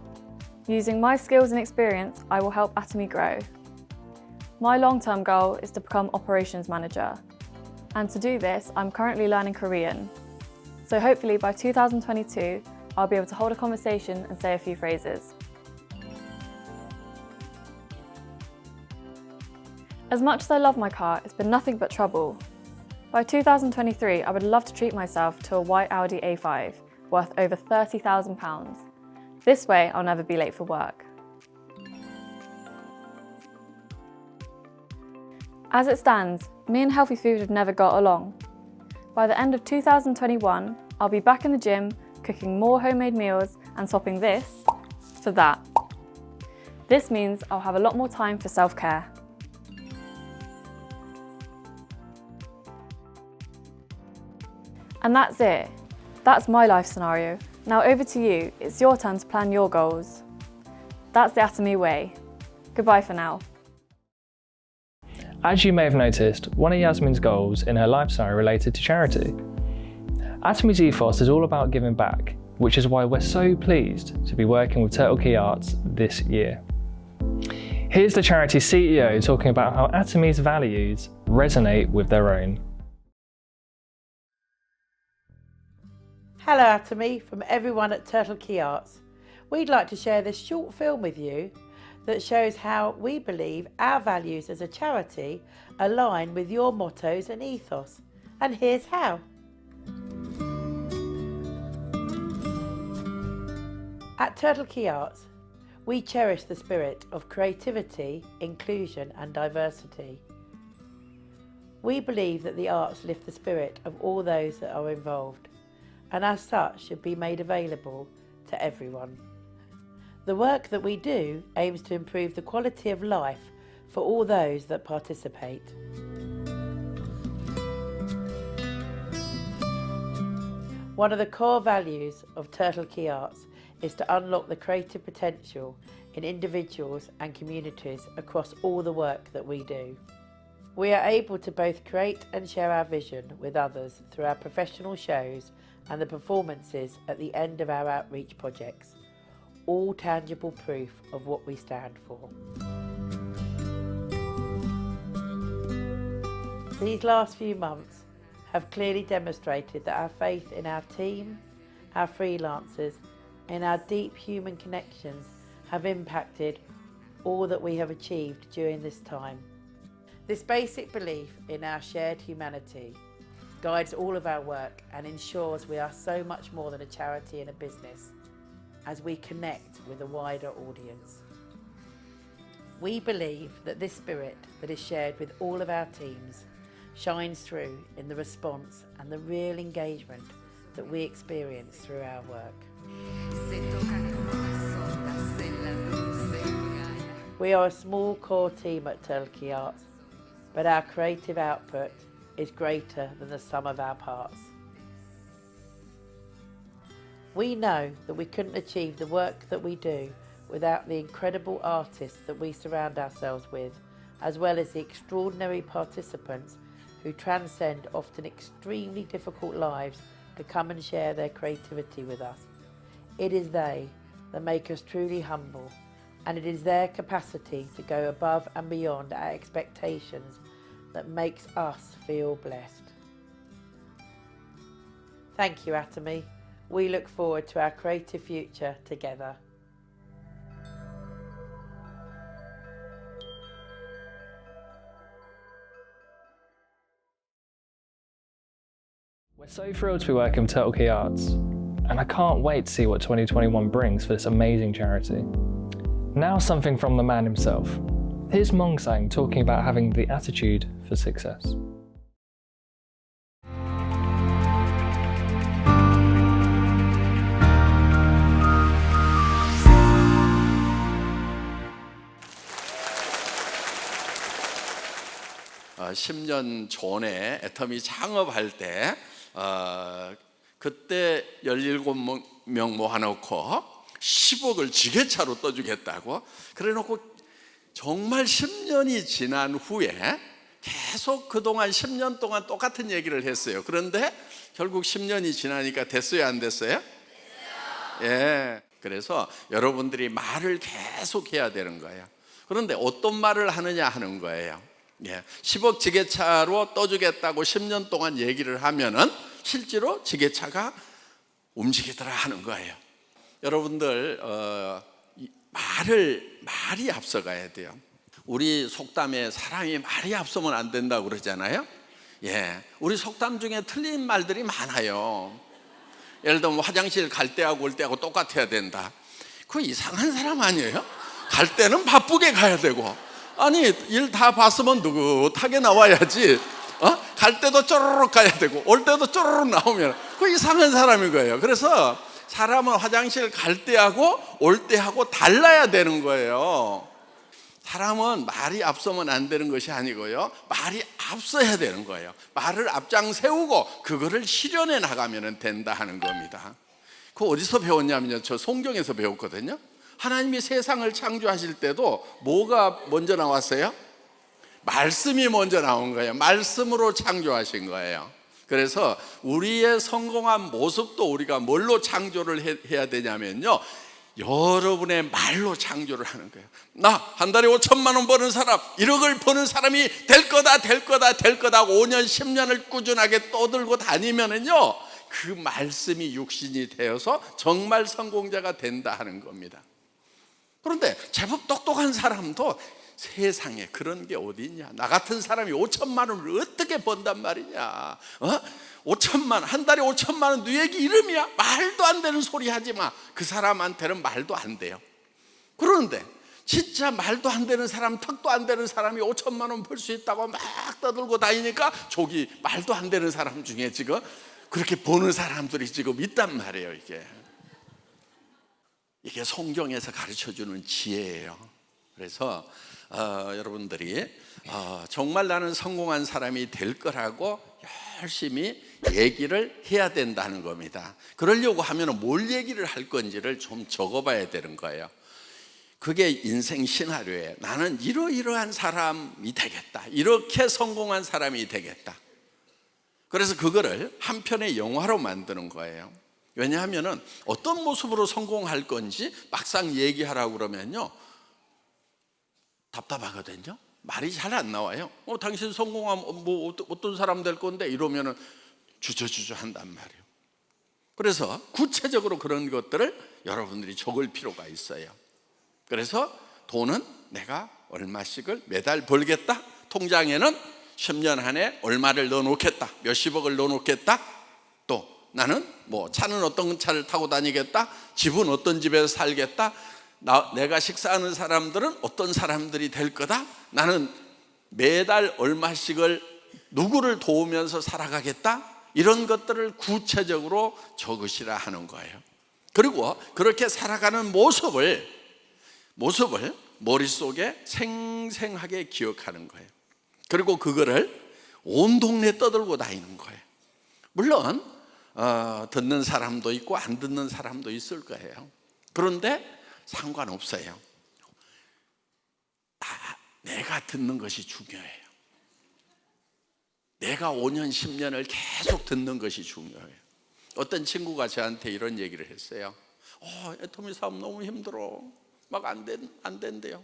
Using my skills and experience, I will help Atomy grow. My long-term goal is to become operations manager. And to do this, I'm currently learning Korean. So hopefully by 2022, I'll be able to hold a conversation and say a few phrases. As much as I love my car, it's been nothing but trouble. By 2023, I would love to treat myself to a white Audi A5 worth over £30,000. This way, I'll never be late for work. As it stands, me and healthy food have never got along. By the end of 2021, I'll be back in the gym, cooking more homemade meals and swapping this for that. This means I'll have a lot more time for self-care. And that's it. That's my life scenario. Now over to you. It's your turn to plan your goals. That's the Atomy way. Goodbye for now. As you may have noticed, one of Yasmin's goals in her life scenario related to charity. Atomy's ethos is all about giving back, which is why we're so pleased to be working with Turtle Key Arts this year. Here's the charity CEO talking about how Atomy's values resonate with their own. Hello Atomy, from everyone at Turtle Key Arts. We'd like to share this short film with you that shows how we believe our values as a charity align with your mottos and ethos. And here's how. At Turtle Key Arts, we cherish the spirit of creativity, inclusion and diversity. We believe that the arts lift the spirit of all those that are involved, and as such should be made available to everyone. The work that we do aims to improve the quality of life for all those that participate. One of the core values of Turtle Key Arts is to unlock the creative potential in individuals and communities across all the work that we do. We are able to both create and share our vision with others through our professional shows and the performances at the end of our outreach projects, all tangible proof of what we stand for. These last few months have clearly demonstrated that our faith in our team, our freelancers, and our deep human connections have impacted all that we have achieved during this time. This basic belief in our shared humanity guides all of our work and ensures we are so much more than a charity and a business as we connect with a wider audience. We believe that this spirit that is shared with all of our teams shines through in the response and the real engagement that we experience through our work. We are a small core team at Turtle Key Arts, but our creative output is greater than the sum of our parts. We know that we couldn't achieve the work that we do without the incredible artists that we surround ourselves with, as well as the extraordinary participants who transcend often extremely difficult lives to come and share their creativity with us. It is they that make us truly humble, and it is their capacity to go above and beyond our expectations that makes us feel blessed. Thank you, Atomy. We look forward to our creative future together. We're so thrilled to be working with Turtle Key Arts, and I can't wait to see what 2021 brings for this amazing charity. Now something from the man himself. Here's Mongsang talking about having the attitude for success. 어, 10년 전에 애터미 창업할 때 그때 17명 모아놓고 10억을 지게차로 떠주겠다고 그래놓고 정말 10년이 지난 후에 계속 그동안 10년 동안 똑같은 얘기를 했어요. 그런데 결국 10년이 지나니까 됐어요, 안 됐어요? 예. 그래서 여러분들이 말을 계속 해야 되는 거예요. 그런데 어떤 말을 하느냐 하는 거예요. 예. 10억 지게차로 떠주겠다고 10년 동안 얘기를 하면은 실제로 지게차가 움직이더라 하는 거예요. 여러분들 말이 앞서가야 돼요. 우리 속담에 사람이 말이 앞서면 안 된다고 그러잖아요. 예, 우리 속담 중에 틀린 말들이 많아요. 예를 들면 화장실 갈 때하고 올 때하고 똑같아야 된다. 그거 이상한 사람 아니에요? 갈 때는 바쁘게 가야 되고, 아니 일 다 봤으면 느긋하게 나와야지. 갈 때도 쪼르륵 가야 되고 올 때도 쪼르륵 나오면 그거 이상한 사람인 거예요. 그래서 사람은 화장실 갈 때하고 올 때하고 달라야 되는 거예요. 사람은 말이 앞서면 안 되는 것이 아니고요, 말이 앞서야 되는 거예요. 말을 앞장 세우고 그거를 실현해 나가면 된다 하는 겁니다. 그거 어디서 배웠냐면요, 저 성경에서 배웠거든요. 하나님이 세상을 창조하실 때도 뭐가 먼저 나왔어요? 말씀이 먼저 나온 거예요. 말씀으로 창조하신 거예요. 그래서 우리의 성공한 모습도 우리가 뭘로 창조를 해야 되냐면요, 여러분의 말로 창조를 하는 거예요. 나 한 달에 5천만 원 버는 사람, 1억을 버는 사람이 될 거다 5년 10년을 꾸준하게 떠들고 다니면은요, 그 말씀이 육신이 되어서 정말 성공자가 된다 하는 겁니다. 그런데 제법 똑똑한 사람도 세상에 그런 게 어디 있냐. 나 같은 사람이 5천만 원을 어떻게 번단 말이냐. 5천만, 한 달에 5천만 원 네 얘기 이름이야? 말도 안 되는 소리 하지 마. 그 사람한테는 말도 안 돼요. 그런데 진짜 말도 안 되는 사람, 턱도 안 되는 사람이 5천만 원 벌 수 있다고 막 떠들고 다니니까 저기 말도 안 되는 사람 중에 지금 그렇게 버는 사람들이 지금 있단 말이에요. 이게 성경에서 가르쳐주는 지혜예요. 그래서 여러분들이 정말 나는 성공한 사람이 될 거라고 열심히 얘기를 해야 된다는 겁니다. 그러려고 하면 뭘 얘기를 할 건지를 좀 적어봐야 되는 거예요. 그게 인생 시나리오예요. 나는 이러이러한 사람이 되겠다. 이렇게 성공한 사람이 되겠다. 그래서 그거를 한 편의 영화로 만드는 거예요. 왜냐하면 어떤 모습으로 성공할 건지 막상 얘기하라고 그러면요, 답답하거든요. 말이 잘 안 나와요. 당신 성공하면 뭐 어떤 사람 될 건데 이러면은 주저주저 한단 말이에요. 그래서 구체적으로 그런 것들을 여러분들이 적을 필요가 있어요. 그래서 돈은 내가 얼마씩을 매달 벌겠다. 통장에는 10년 안에 얼마를 넣어놓겠다. 몇십억을 넣어놓겠다. 또 나는 뭐 차는 어떤 차를 타고 다니겠다. 집은 어떤 집에서 살겠다. 내가 식사하는 사람들은 어떤 사람들이 될 거다. 나는 매달 얼마씩을 누구를 도우면서 살아가겠다. 이런 것들을 구체적으로 적으시라 하는 거예요. 그리고 그렇게 살아가는 모습을 머릿속에 생생하게 기억하는 거예요. 그리고 그거를 온 동네 떠들고 다니는 거예요. 물론 듣는 사람도 있고 안 듣는 사람도 있을 거예요. 그런데 상관없어요. 내가 듣는 것이 중요해요. 내가 5년, 10년을 계속 듣는 것이 중요해요. 어떤 친구가 저한테 이런 얘기를 했어요. 애터미 사업 너무 힘들어. 막 안 된대요.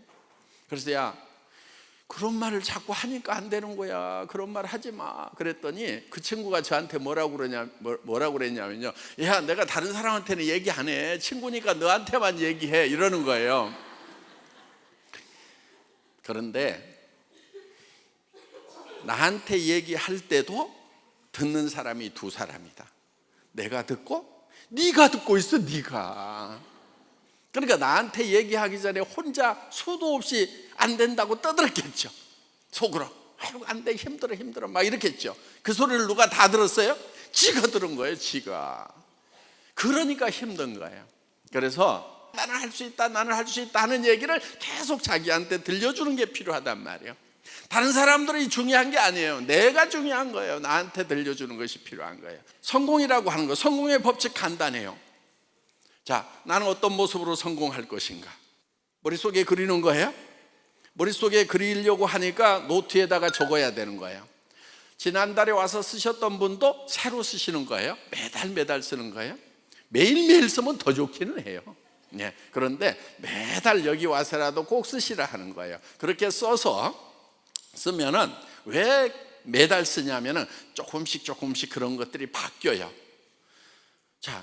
그래서 야, 그런 말을 자꾸 하니까 안 되는 거야. 그런 말 하지 마. 그랬더니 그 친구가 저한테 뭐라고 그랬냐면요. 야, 내가 다른 사람한테는 얘기 안 해. 친구니까 너한테만 얘기해. 이러는 거예요. 그런데 나한테 얘기할 때도 듣는 사람이 두 사람이다. 내가 듣고 네가 듣고 있어. 네가. 그러니까 나한테 얘기하기 전에 혼자 수도 없이 안 된다고 떠들었겠죠. 속으로 아이고 안 돼, 힘들어 막 이렇겠죠. 그 소리를 누가 다 들었어요? 지가 들은 거예요. 지가. 그러니까 힘든 거예요. 그래서 나는 할 수 있다, 나는 할 수 있다 하는 얘기를 계속 자기한테 들려주는 게 필요하단 말이에요. 다른 사람들이 중요한 게 아니에요. 내가 중요한 거예요. 나한테 들려주는 것이 필요한 거예요. 성공이라고 하는 거, 성공의 법칙 간단해요. 자, 나는 어떤 모습으로 성공할 것인가? 머릿속에 그리는 거예요? 머릿속에 그리려고 하니까 노트에다가 적어야 되는 거예요. 지난달에 와서 쓰셨던 분도 새로 쓰시는 거예요? 매달 쓰는 거예요? 매일매일 쓰면 더 좋기는 해요. 네, 그런데 매달 여기 와서라도 꼭 쓰시라 하는 거예요. 그렇게 써서 쓰면은 왜 매달 쓰냐면은 조금씩 그런 것들이 바뀌어요. 자,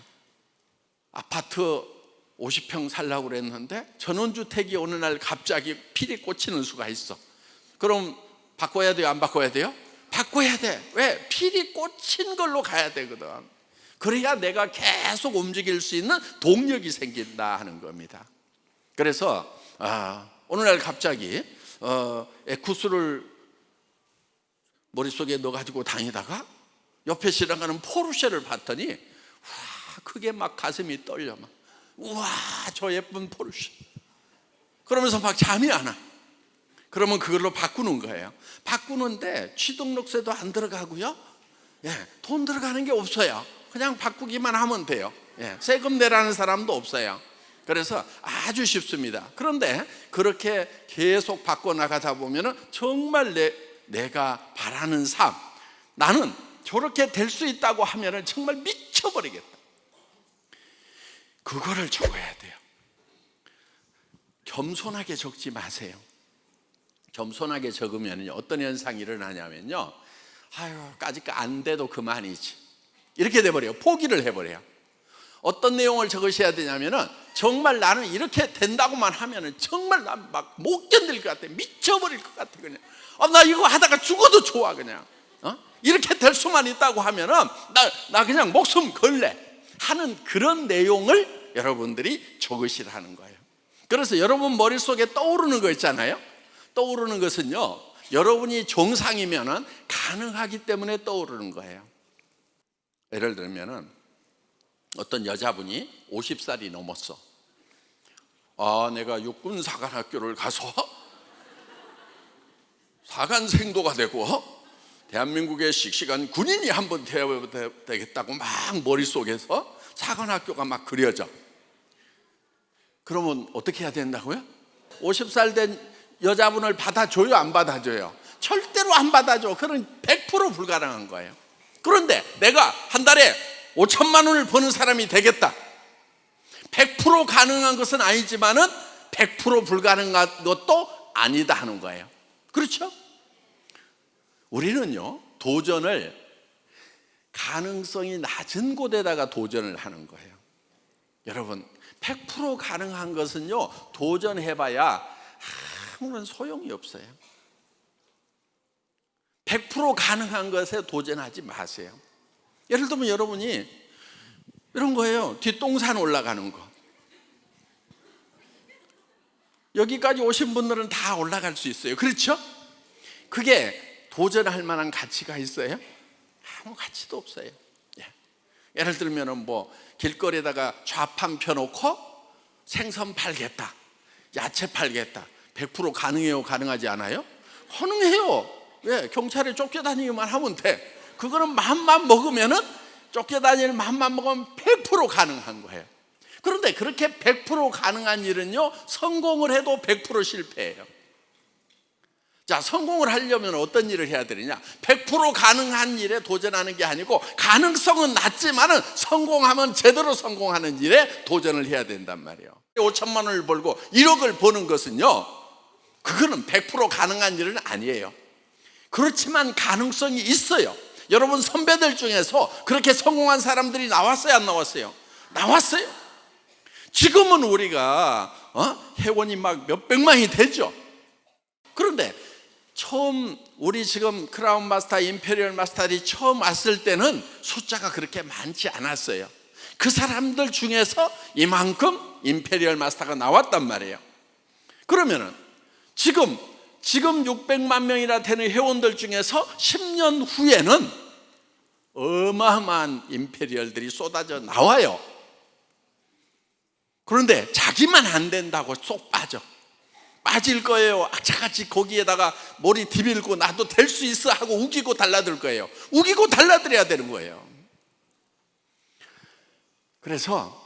아파트 50평 살라고 그랬는데 전원주택이 어느 날 갑자기 필이 꽂히는 수가 있어. 그럼 바꿔야 돼요? 안 바꿔야 돼요? 바꿔야 돼. 왜? 필이 꽂힌 걸로 가야 되거든. 그래야 내가 계속 움직일 수 있는 동력이 생긴다 하는 겁니다. 그래서 어느 날 갑자기 에쿠스를 머릿속에 넣어가지고 다니다가 옆에 지나가는 포르쉐를 봤더니 와, 그게 막 가슴이 떨려. 막. 우와, 저 예쁜 포르쉐. 그러면서 막 잠이 안 와. 그러면 그걸로 바꾸는 거예요. 바꾸는데 취등록세도 안 들어가고요. 돈 들어가는 게 없어요. 그냥 바꾸기만 하면 돼요. 세금 내라는 사람도 없어요. 그래서 아주 쉽습니다. 그런데 그렇게 계속 바꿔나가다 보면 정말 내가 바라는 삶, 나는 저렇게 될 수 있다고 하면 정말 미쳐버리겠다. 그거를 적어야 돼요. 겸손하게 적지 마세요. 겸손하게 적으면 어떤 현상이 일어나냐면요, 까짓거 안 돼도 그만이지 이렇게 돼버려요. 포기를 해버려요. 어떤 내용을 적으셔야 되냐면은 정말 나는 이렇게 된다고만 하면은 정말 난 막 못 견딜 것 같아. 미쳐버릴 것 같아. 그냥 나 이거 하다가 죽어도 좋아. 그냥 이렇게 될 수만 있다고 하면은 나 그냥 목숨 걸래 하는 그런 내용을 여러분들이 적으시라는 거예요. 그래서 여러분 머릿속에 떠오르는 거 있잖아요. 떠오르는 것은요, 여러분이 정상이면은 가능하기 때문에 떠오르는 거예요. 예를 들면은 어떤 여자분이 50살이 넘었어. 내가 육군사관학교를 가서 사관생도가 되고 대한민국의 씩씩한 군인이 한번 되어야 되겠다고 막 머릿속에서 사관학교가 막 그려져. 그러면 어떻게 해야 된다고요? 50살 된 여자분을 받아줘요, 안 받아줘요? 절대로 안 받아줘. 그건 100% 불가능한 거예요. 그런데 내가 한 달에 5천만 원을 버는 사람이 되겠다. 100% 가능한 것은 아니지만은 100% 불가능한 것도 아니다 하는 거예요. 그렇죠? 우리는요, 도전을 가능성이 낮은 곳에다가 도전을 하는 거예요. 여러분, 100% 가능한 것은요, 도전해봐야 아무런 소용이 없어요. 100% 가능한 것에 도전하지 마세요. 예를 들면 여러분이 이런 거예요. 뒷동산 올라가는 거. 여기까지 오신 분들은 다 올라갈 수 있어요. 그렇죠? 그게 도전할 만한 가치가 있어요? 아무 가치도 없어요. 예를 들면 뭐 길거리에다가 좌판 펴놓고 생선 팔겠다, 야채 팔겠다. 100% 가능해요? 가능하지 않아요? 가능해요. 왜? 경찰에 쫓겨다니기만 하면 돼. 그거는 마음만 먹으면은, 쫓겨다니는 마음만 먹으면 100% 가능한 거예요. 그런데 그렇게 100% 가능한 일은요, 성공을 해도 100% 실패해요. 자, 성공을 하려면 어떤 일을 해야 되느냐? 100% 가능한 일에 도전하는 게 아니고, 가능성은 낮지만은 성공하면 제대로 성공하는 일에 도전을 해야 된단 말이에요. 5천만 원을 벌고 1억을 버는 것은요, 그거는 100% 가능한 일은 아니에요. 그렇지만 가능성이 있어요. 여러분, 선배들 중에서 그렇게 성공한 사람들이 나왔어요, 안 나왔어요? 나왔어요. 지금은 우리가 회원이 막 몇백만이 되죠. 그런데 처음 우리 지금 크라운 마스터, 임페리얼 마스터들이 처음 왔을 때는 숫자가 그렇게 많지 않았어요. 그 사람들 중에서 이만큼 임페리얼 마스터가 나왔단 말이에요. 그러면은 지금 600만 명이나 되는 회원들 중에서 10년 후에는 어마어마한 임페리얼들이 쏟아져 나와요. 그런데 자기만 안 된다고 쏙 빠질 거예요. 악착같이 거기에다가 머리 디밀고 나도 될 수 있어 하고 우기고 달라들 거예요. 우기고 달라들어야 되는 거예요. 그래서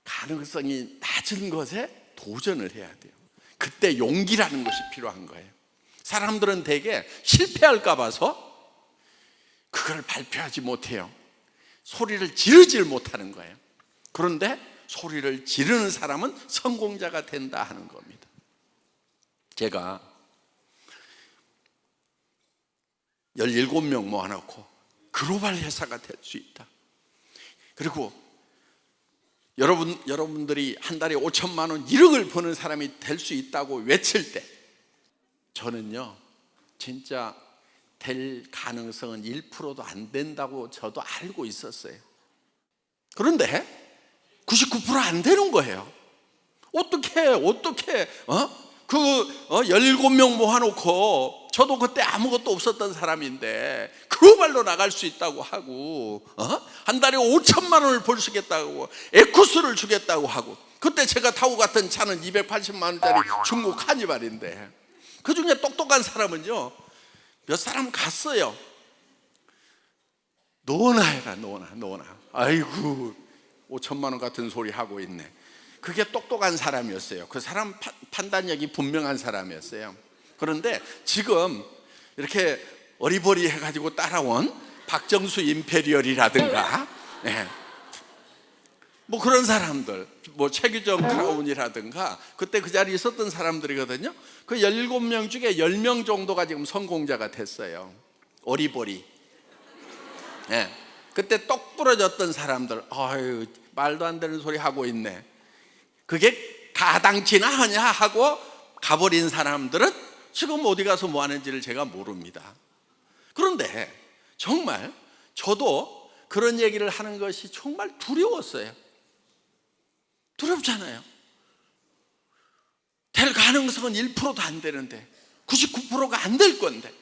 가능성이 낮은 것에 도전을 해야 돼요. 그때 용기라는 것이 필요한 거예요. 사람들은 대개 실패할까 봐서 그걸 발표하지 못해요. 소리를 지르질 못하는 거예요. 그런데 소리를 지르는 사람은 성공자가 된다 하는 겁니다. 제가 17명 모아놓고 글로벌 회사가 될 수 있다. 그리고 여러분들이 한 달에 5천만 원, 1억을 버는 사람이 될 수 있다고 외칠 때 저는요, 진짜 될 가능성은 1%도 안 된다고 저도 알고 있었어요. 그런데 99% 안 되는 거예요. 어떻게 17명 모아놓고, 저도 그때 아무것도 없었던 사람인데 글로벌로 나갈 수 있다고 하고, 한 달에 5천만 원을 벌 수 있겠다고, 에쿠스를 주겠다고 하고, 그때 제가 타고 갔던 차는 280만 원짜리 중국 카니발인데, 그 중에 똑똑한 사람은요, 몇 사람 갔어요. 너나 해라, 너나. 아이고, 5천만 원 같은 소리 하고 있네. 그게 똑똑한 사람이었어요. 그 사람 판단력이 분명한 사람이었어요. 그런데 지금 이렇게 어리버리 해가지고 따라온 박정수 임페리얼이라든가, 뭐 그런 사람들, 뭐 최규정 크라운이라든가, 그때 그 자리에 있었던 사람들이거든요. 그 17명 중에 10명 정도가 지금 성공자가 됐어요. 어리버리. 그때 똑 부러졌던 사람들, 아유, 말도 안 되는 소리 하고 있네. 그게 가당치나 하냐 하고 가버린 사람들은 지금 어디 가서 뭐 하는지를 제가 모릅니다. 그런데 정말 저도 그런 얘기를 하는 것이 정말 두려웠어요. 두렵잖아요. 될 가능성은 1%도 안 되는데, 99%가 안 될 건데.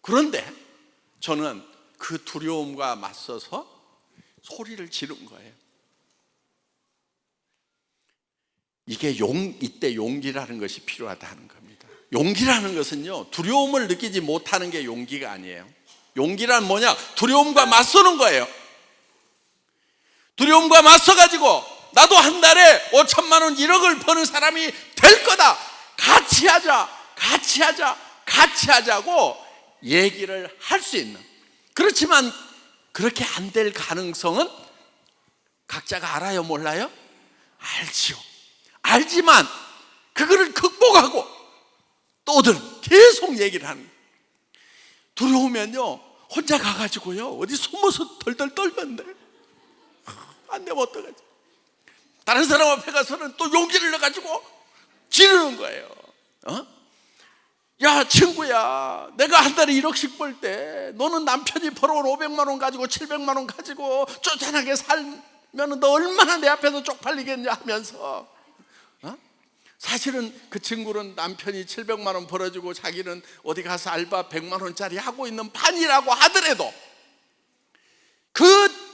그런데 저는 그 두려움과 맞서서 소리를 지른 거예요. 이때 용기라는 것이 필요하다는 겁니다. 용기라는 것은요, 두려움을 느끼지 못하는 게 용기가 아니에요. 용기란 뭐냐? 두려움과 맞서는 거예요. 두려움과 맞서가지고 나도 한 달에 5천만 원, 1억을 버는 사람이 될 거다. 같이 하자고 얘기를 할 수 있는. 그렇지만 그렇게 안 될 가능성은 각자가 알아요, 몰라요? 알지요. 알지만 그거를 극복하고 또들 계속 얘기를 하는 거예요. 두려우면요, 혼자 가가지고요, 어디 숨어서 덜덜 떨면 돼. 안 되면 어떡하지? 다른 사람 앞에 가서는 또 용기를 내가지고 지르는 거예요. 야, 친구야, 내가 한 달에 1억씩 벌 때 너는 남편이 벌어온 500만 원 가지고 700만 원 가지고 쪼잔하게 살면 너 얼마나 내 앞에서 쪽팔리겠냐 하면서, 사실은 그 친구는 남편이 700만 원 벌어주고 자기는 어디 가서 알바 100만 원짜리 하고 있는 판이라고 하더라도 그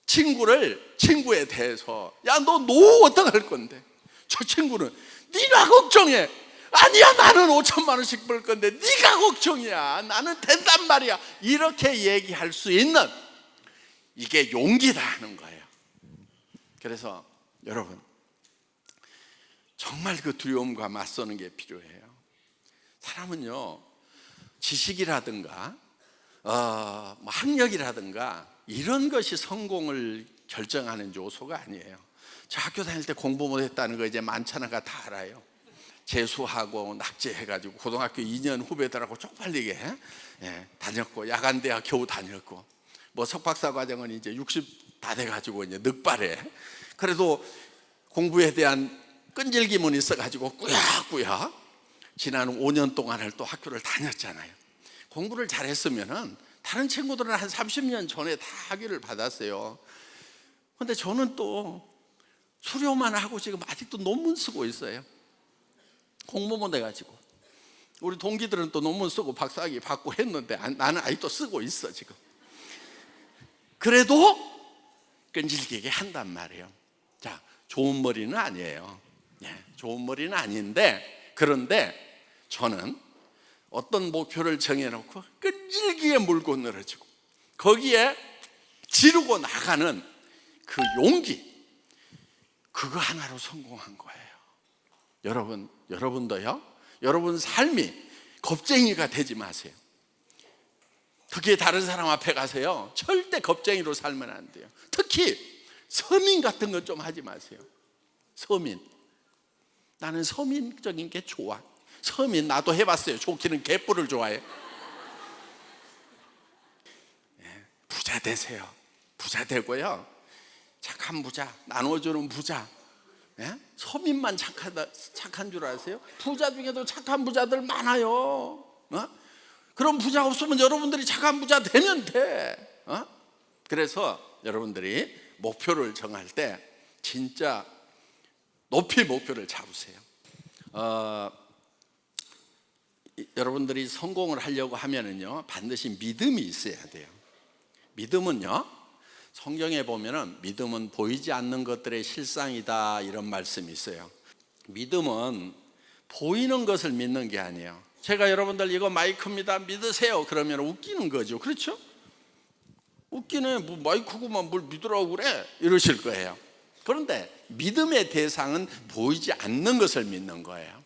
친구에 대해서, 야, 너 노후 어떡할 건데? 저 친구는 네가 걱정해. 아니야, 나는 5천만 원씩 벌 건데 네가 걱정이야. 나는 된단 말이야. 이렇게 얘기할 수 있는, 이게 용기다 하는 거예요. 그래서 여러분, 정말 그 두려움과 맞서는 게 필요해요. 사람은요, 지식이라든가 학력이라든가 이런 것이 성공을 결정하는 요소가 아니에요. 저 학교 다닐 때 공부 못했다는 거 이제 만천하가 다 알아요. 재수하고 낙제해가지고 고등학교 2년 후배들하고 쪽팔리게 다녔고, 야간대학 겨우 다녔고, 뭐 석박사 과정은 이제 60 다 돼가지고 이제 늑발해. 그래도 공부에 대한 끈질김은 있어가지고 꾸역꾸역 지난 5년 동안을 또 학교를 다녔잖아요. 공부를 잘했으면은 다른 친구들은 한 30년 전에 다 학위를 받았어요. 근데 저는 또 수료만 하고 지금 아직도 논문 쓰고 있어요. 공부만 해가지고. 우리 동기들은 또 논문 쓰고 박사학위 받고 했는데 나는 아직도 쓰고 있어 지금. 그래도 끈질기게 한단 말이에요. 자, 좋은 머리는 아니에요. 좋은 머리는 아닌데, 그런데 저는 어떤 목표를 정해놓고 끈질기게 물고 늘어지고 거기에 지르고 나가는 그 용기, 그거 하나로 성공한 거예요. 여러분도요, 여러분 삶이 겁쟁이가 되지 마세요. 특히 다른 사람 앞에 가서요, 절대 겁쟁이로 살면 안 돼요. 특히 서민 같은 건 좀 하지 마세요. 서민, 나는 서민적인 게 좋아. 서민 나도 해봤어요. 좋기는 개뿔을 좋아해. 부자 되세요. 부자 되고요, 착한 부자, 나눠주는 부자. 서민만 착한 줄 아세요? 부자 중에도 착한 부자들 많아요. 그런 부자 없으면 여러분들이 착한 부자 되면 돼. 그래서 여러분들이 목표를 정할 때 진짜 높이 목표를 잡으세요. 여러분들이 성공을 하려고 하면은요, 반드시 믿음이 있어야 돼요. 믿음은요, 성경에 보면은 믿음은 보이지 않는 것들의 실상이다, 이런 말씀이 있어요. 믿음은 보이는 것을 믿는 게 아니에요. 제가 여러분들 이거 마이크입니다, 믿으세요, 그러면 웃기는 거죠. 그렇죠? 웃기네, 뭐 마이크구만 뭘 믿으라고 그래, 이러실 거예요. 그런데 믿음의 대상은 보이지 않는 것을 믿는 거예요.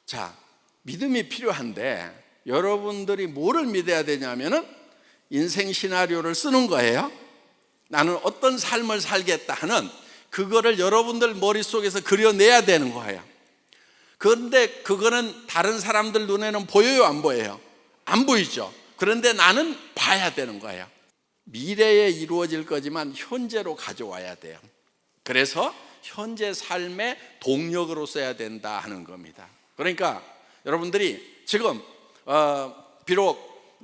자, 믿음이 필요한데 여러분들이 뭐를 믿어야 되냐면은 인생 시나리오를 쓰는 거예요. 나는 어떤 삶을 살겠다 하는 그거를 여러분들 머릿속에서 그려내야 되는 거예요. 그런데 그거는 다른 사람들 눈에는 보여요, 안 보여요? 안 보이죠. 그런데 나는 봐야 되는 거예요. 미래에 이루어질 거지만 현재로 가져와야 돼요. 그래서 현재 삶의 동력으로 써야 된다 하는 겁니다. 그러니까 여러분들이 지금 비록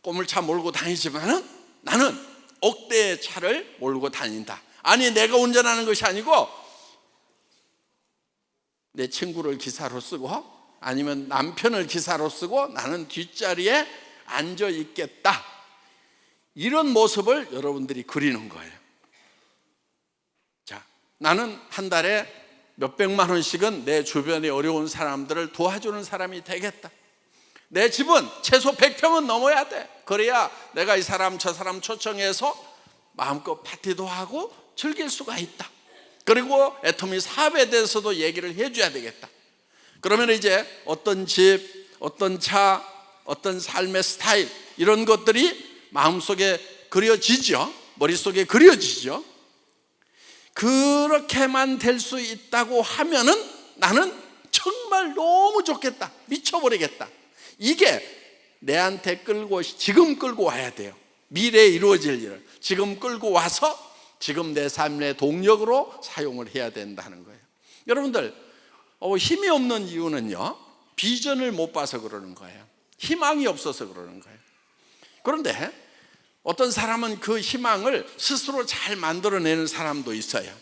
꼬물차 몰고 다니지만은 나는 억대의 차를 몰고 다닌다. 아니, 내가 운전하는 것이 아니고 내 친구를 기사로 쓰고 아니면 남편을 기사로 쓰고 나는 뒷자리에 앉아 있겠다. 이런 모습을 여러분들이 그리는 거예요. 자, 나는 한 달에 몇백만 원씩은 내 주변에 어려운 사람들을 도와주는 사람이 되겠다. 내 집은 최소 100평은 넘어야 돼. 그래야 내가 이 사람 저 사람 초청해서 마음껏 파티도 하고 즐길 수가 있다. 그리고 애터미 사업에 대해서도 얘기를 해줘야 되겠다. 그러면 이제 어떤 집, 어떤 차, 어떤 삶의 스타일 이런 것들이 마음속에 그려지죠. 머릿속에 그려지죠. 그렇게만 될 수 있다고 하면은 나는 정말 너무 좋겠다. 미쳐버리겠다. 이게 내한테 지금 끌고 와야 돼요. 미래에 이루어질 일을 지금 끌고 와서 지금 내 삶의 동력으로 사용을 해야 된다는 거예요. 여러분들 힘이 없는 이유는요, 비전을 못 봐서 그러는 거예요. 희망이 없어서 그러는 거예요. 그런데 어떤 사람은 그 희망을 스스로 잘 만들어내는 사람도 있어요.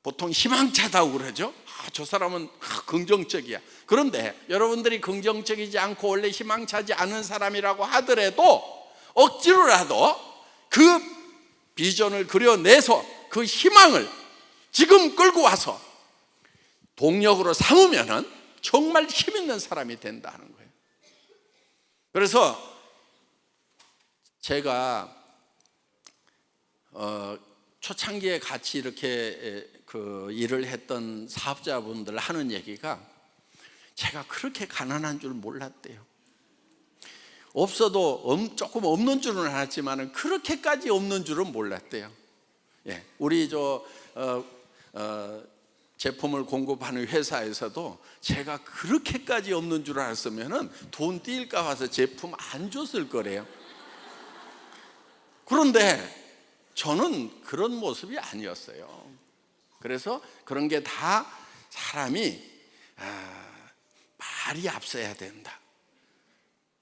보통 희망차다고 그러죠. 저 사람은 긍정적이야. 그런데 여러분들이 긍정적이지 않고 원래 희망차지 않은 사람이라고 하더라도 억지로라도 그 비전을 그려내서 그 희망을 지금 끌고 와서 동력으로 삼으면은 정말 힘 있는 사람이 된다는 거예요. 그래서 제가 초창기에 같이 이렇게 그 일을 했던 사업자분들 하는 얘기가 제가 그렇게 가난한 줄 몰랐대요. 없어도 조금 없는 줄은 알았지만 그렇게까지 없는 줄은 몰랐대요. 예, 우리 제품을 공급하는 회사에서도 제가 그렇게까지 없는 줄 알았으면 돈 뛸까 봐서 제품 안 줬을 거래요. 그런데 저는 그런 모습이 아니었어요. 그래서 그런 게 다 사람이 말이 앞서야 된다.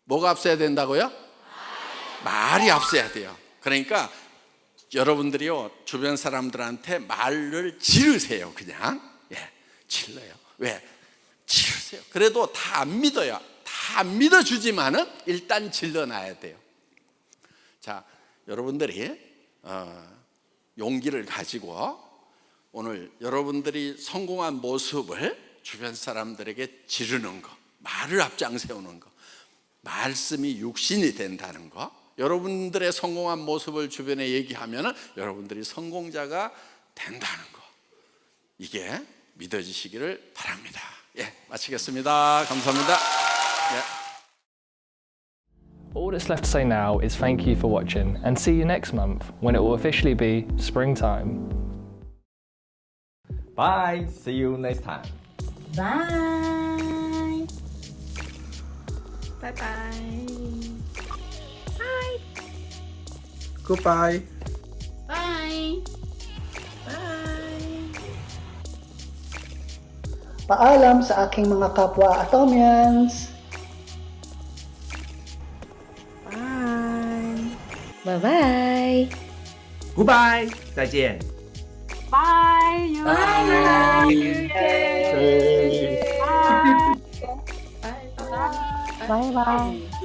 뭐가 앞서야 된다고요? 말이 앞서야 돼요. 그러니까 여러분들이요, 주변 사람들한테 말을 지르세요. 그냥 질러요. 왜? 지르세요. 그래도 다 안 믿어요. 다 안 믿어주지만은 일단 질러놔야 돼요. 자, 여러분들이 용기를 가지고 오늘 여러분들이 성공한 모습을 주변 사람들에게 지르는 거, 말을 앞장세우는 거, 말씀이 육신이 된다는 거, 여러분들의 성공한 모습을 주변에 얘기하면 여러분들이 성공자가 된다는 거, 이게 믿어지시기를 바랍니다. 예, 마치겠습니다. 감사합니다. 예. All that's left to say now is thank you for watching and see you next month when it will officially be springtime. Bye. See you next time. Bye. Bye-bye. Bye. Goodbye. Bye. Bye. Paalam sa aking mga kapwa Atomians. Bye-bye. Goodbye. 再见。 Bye. Bye bye.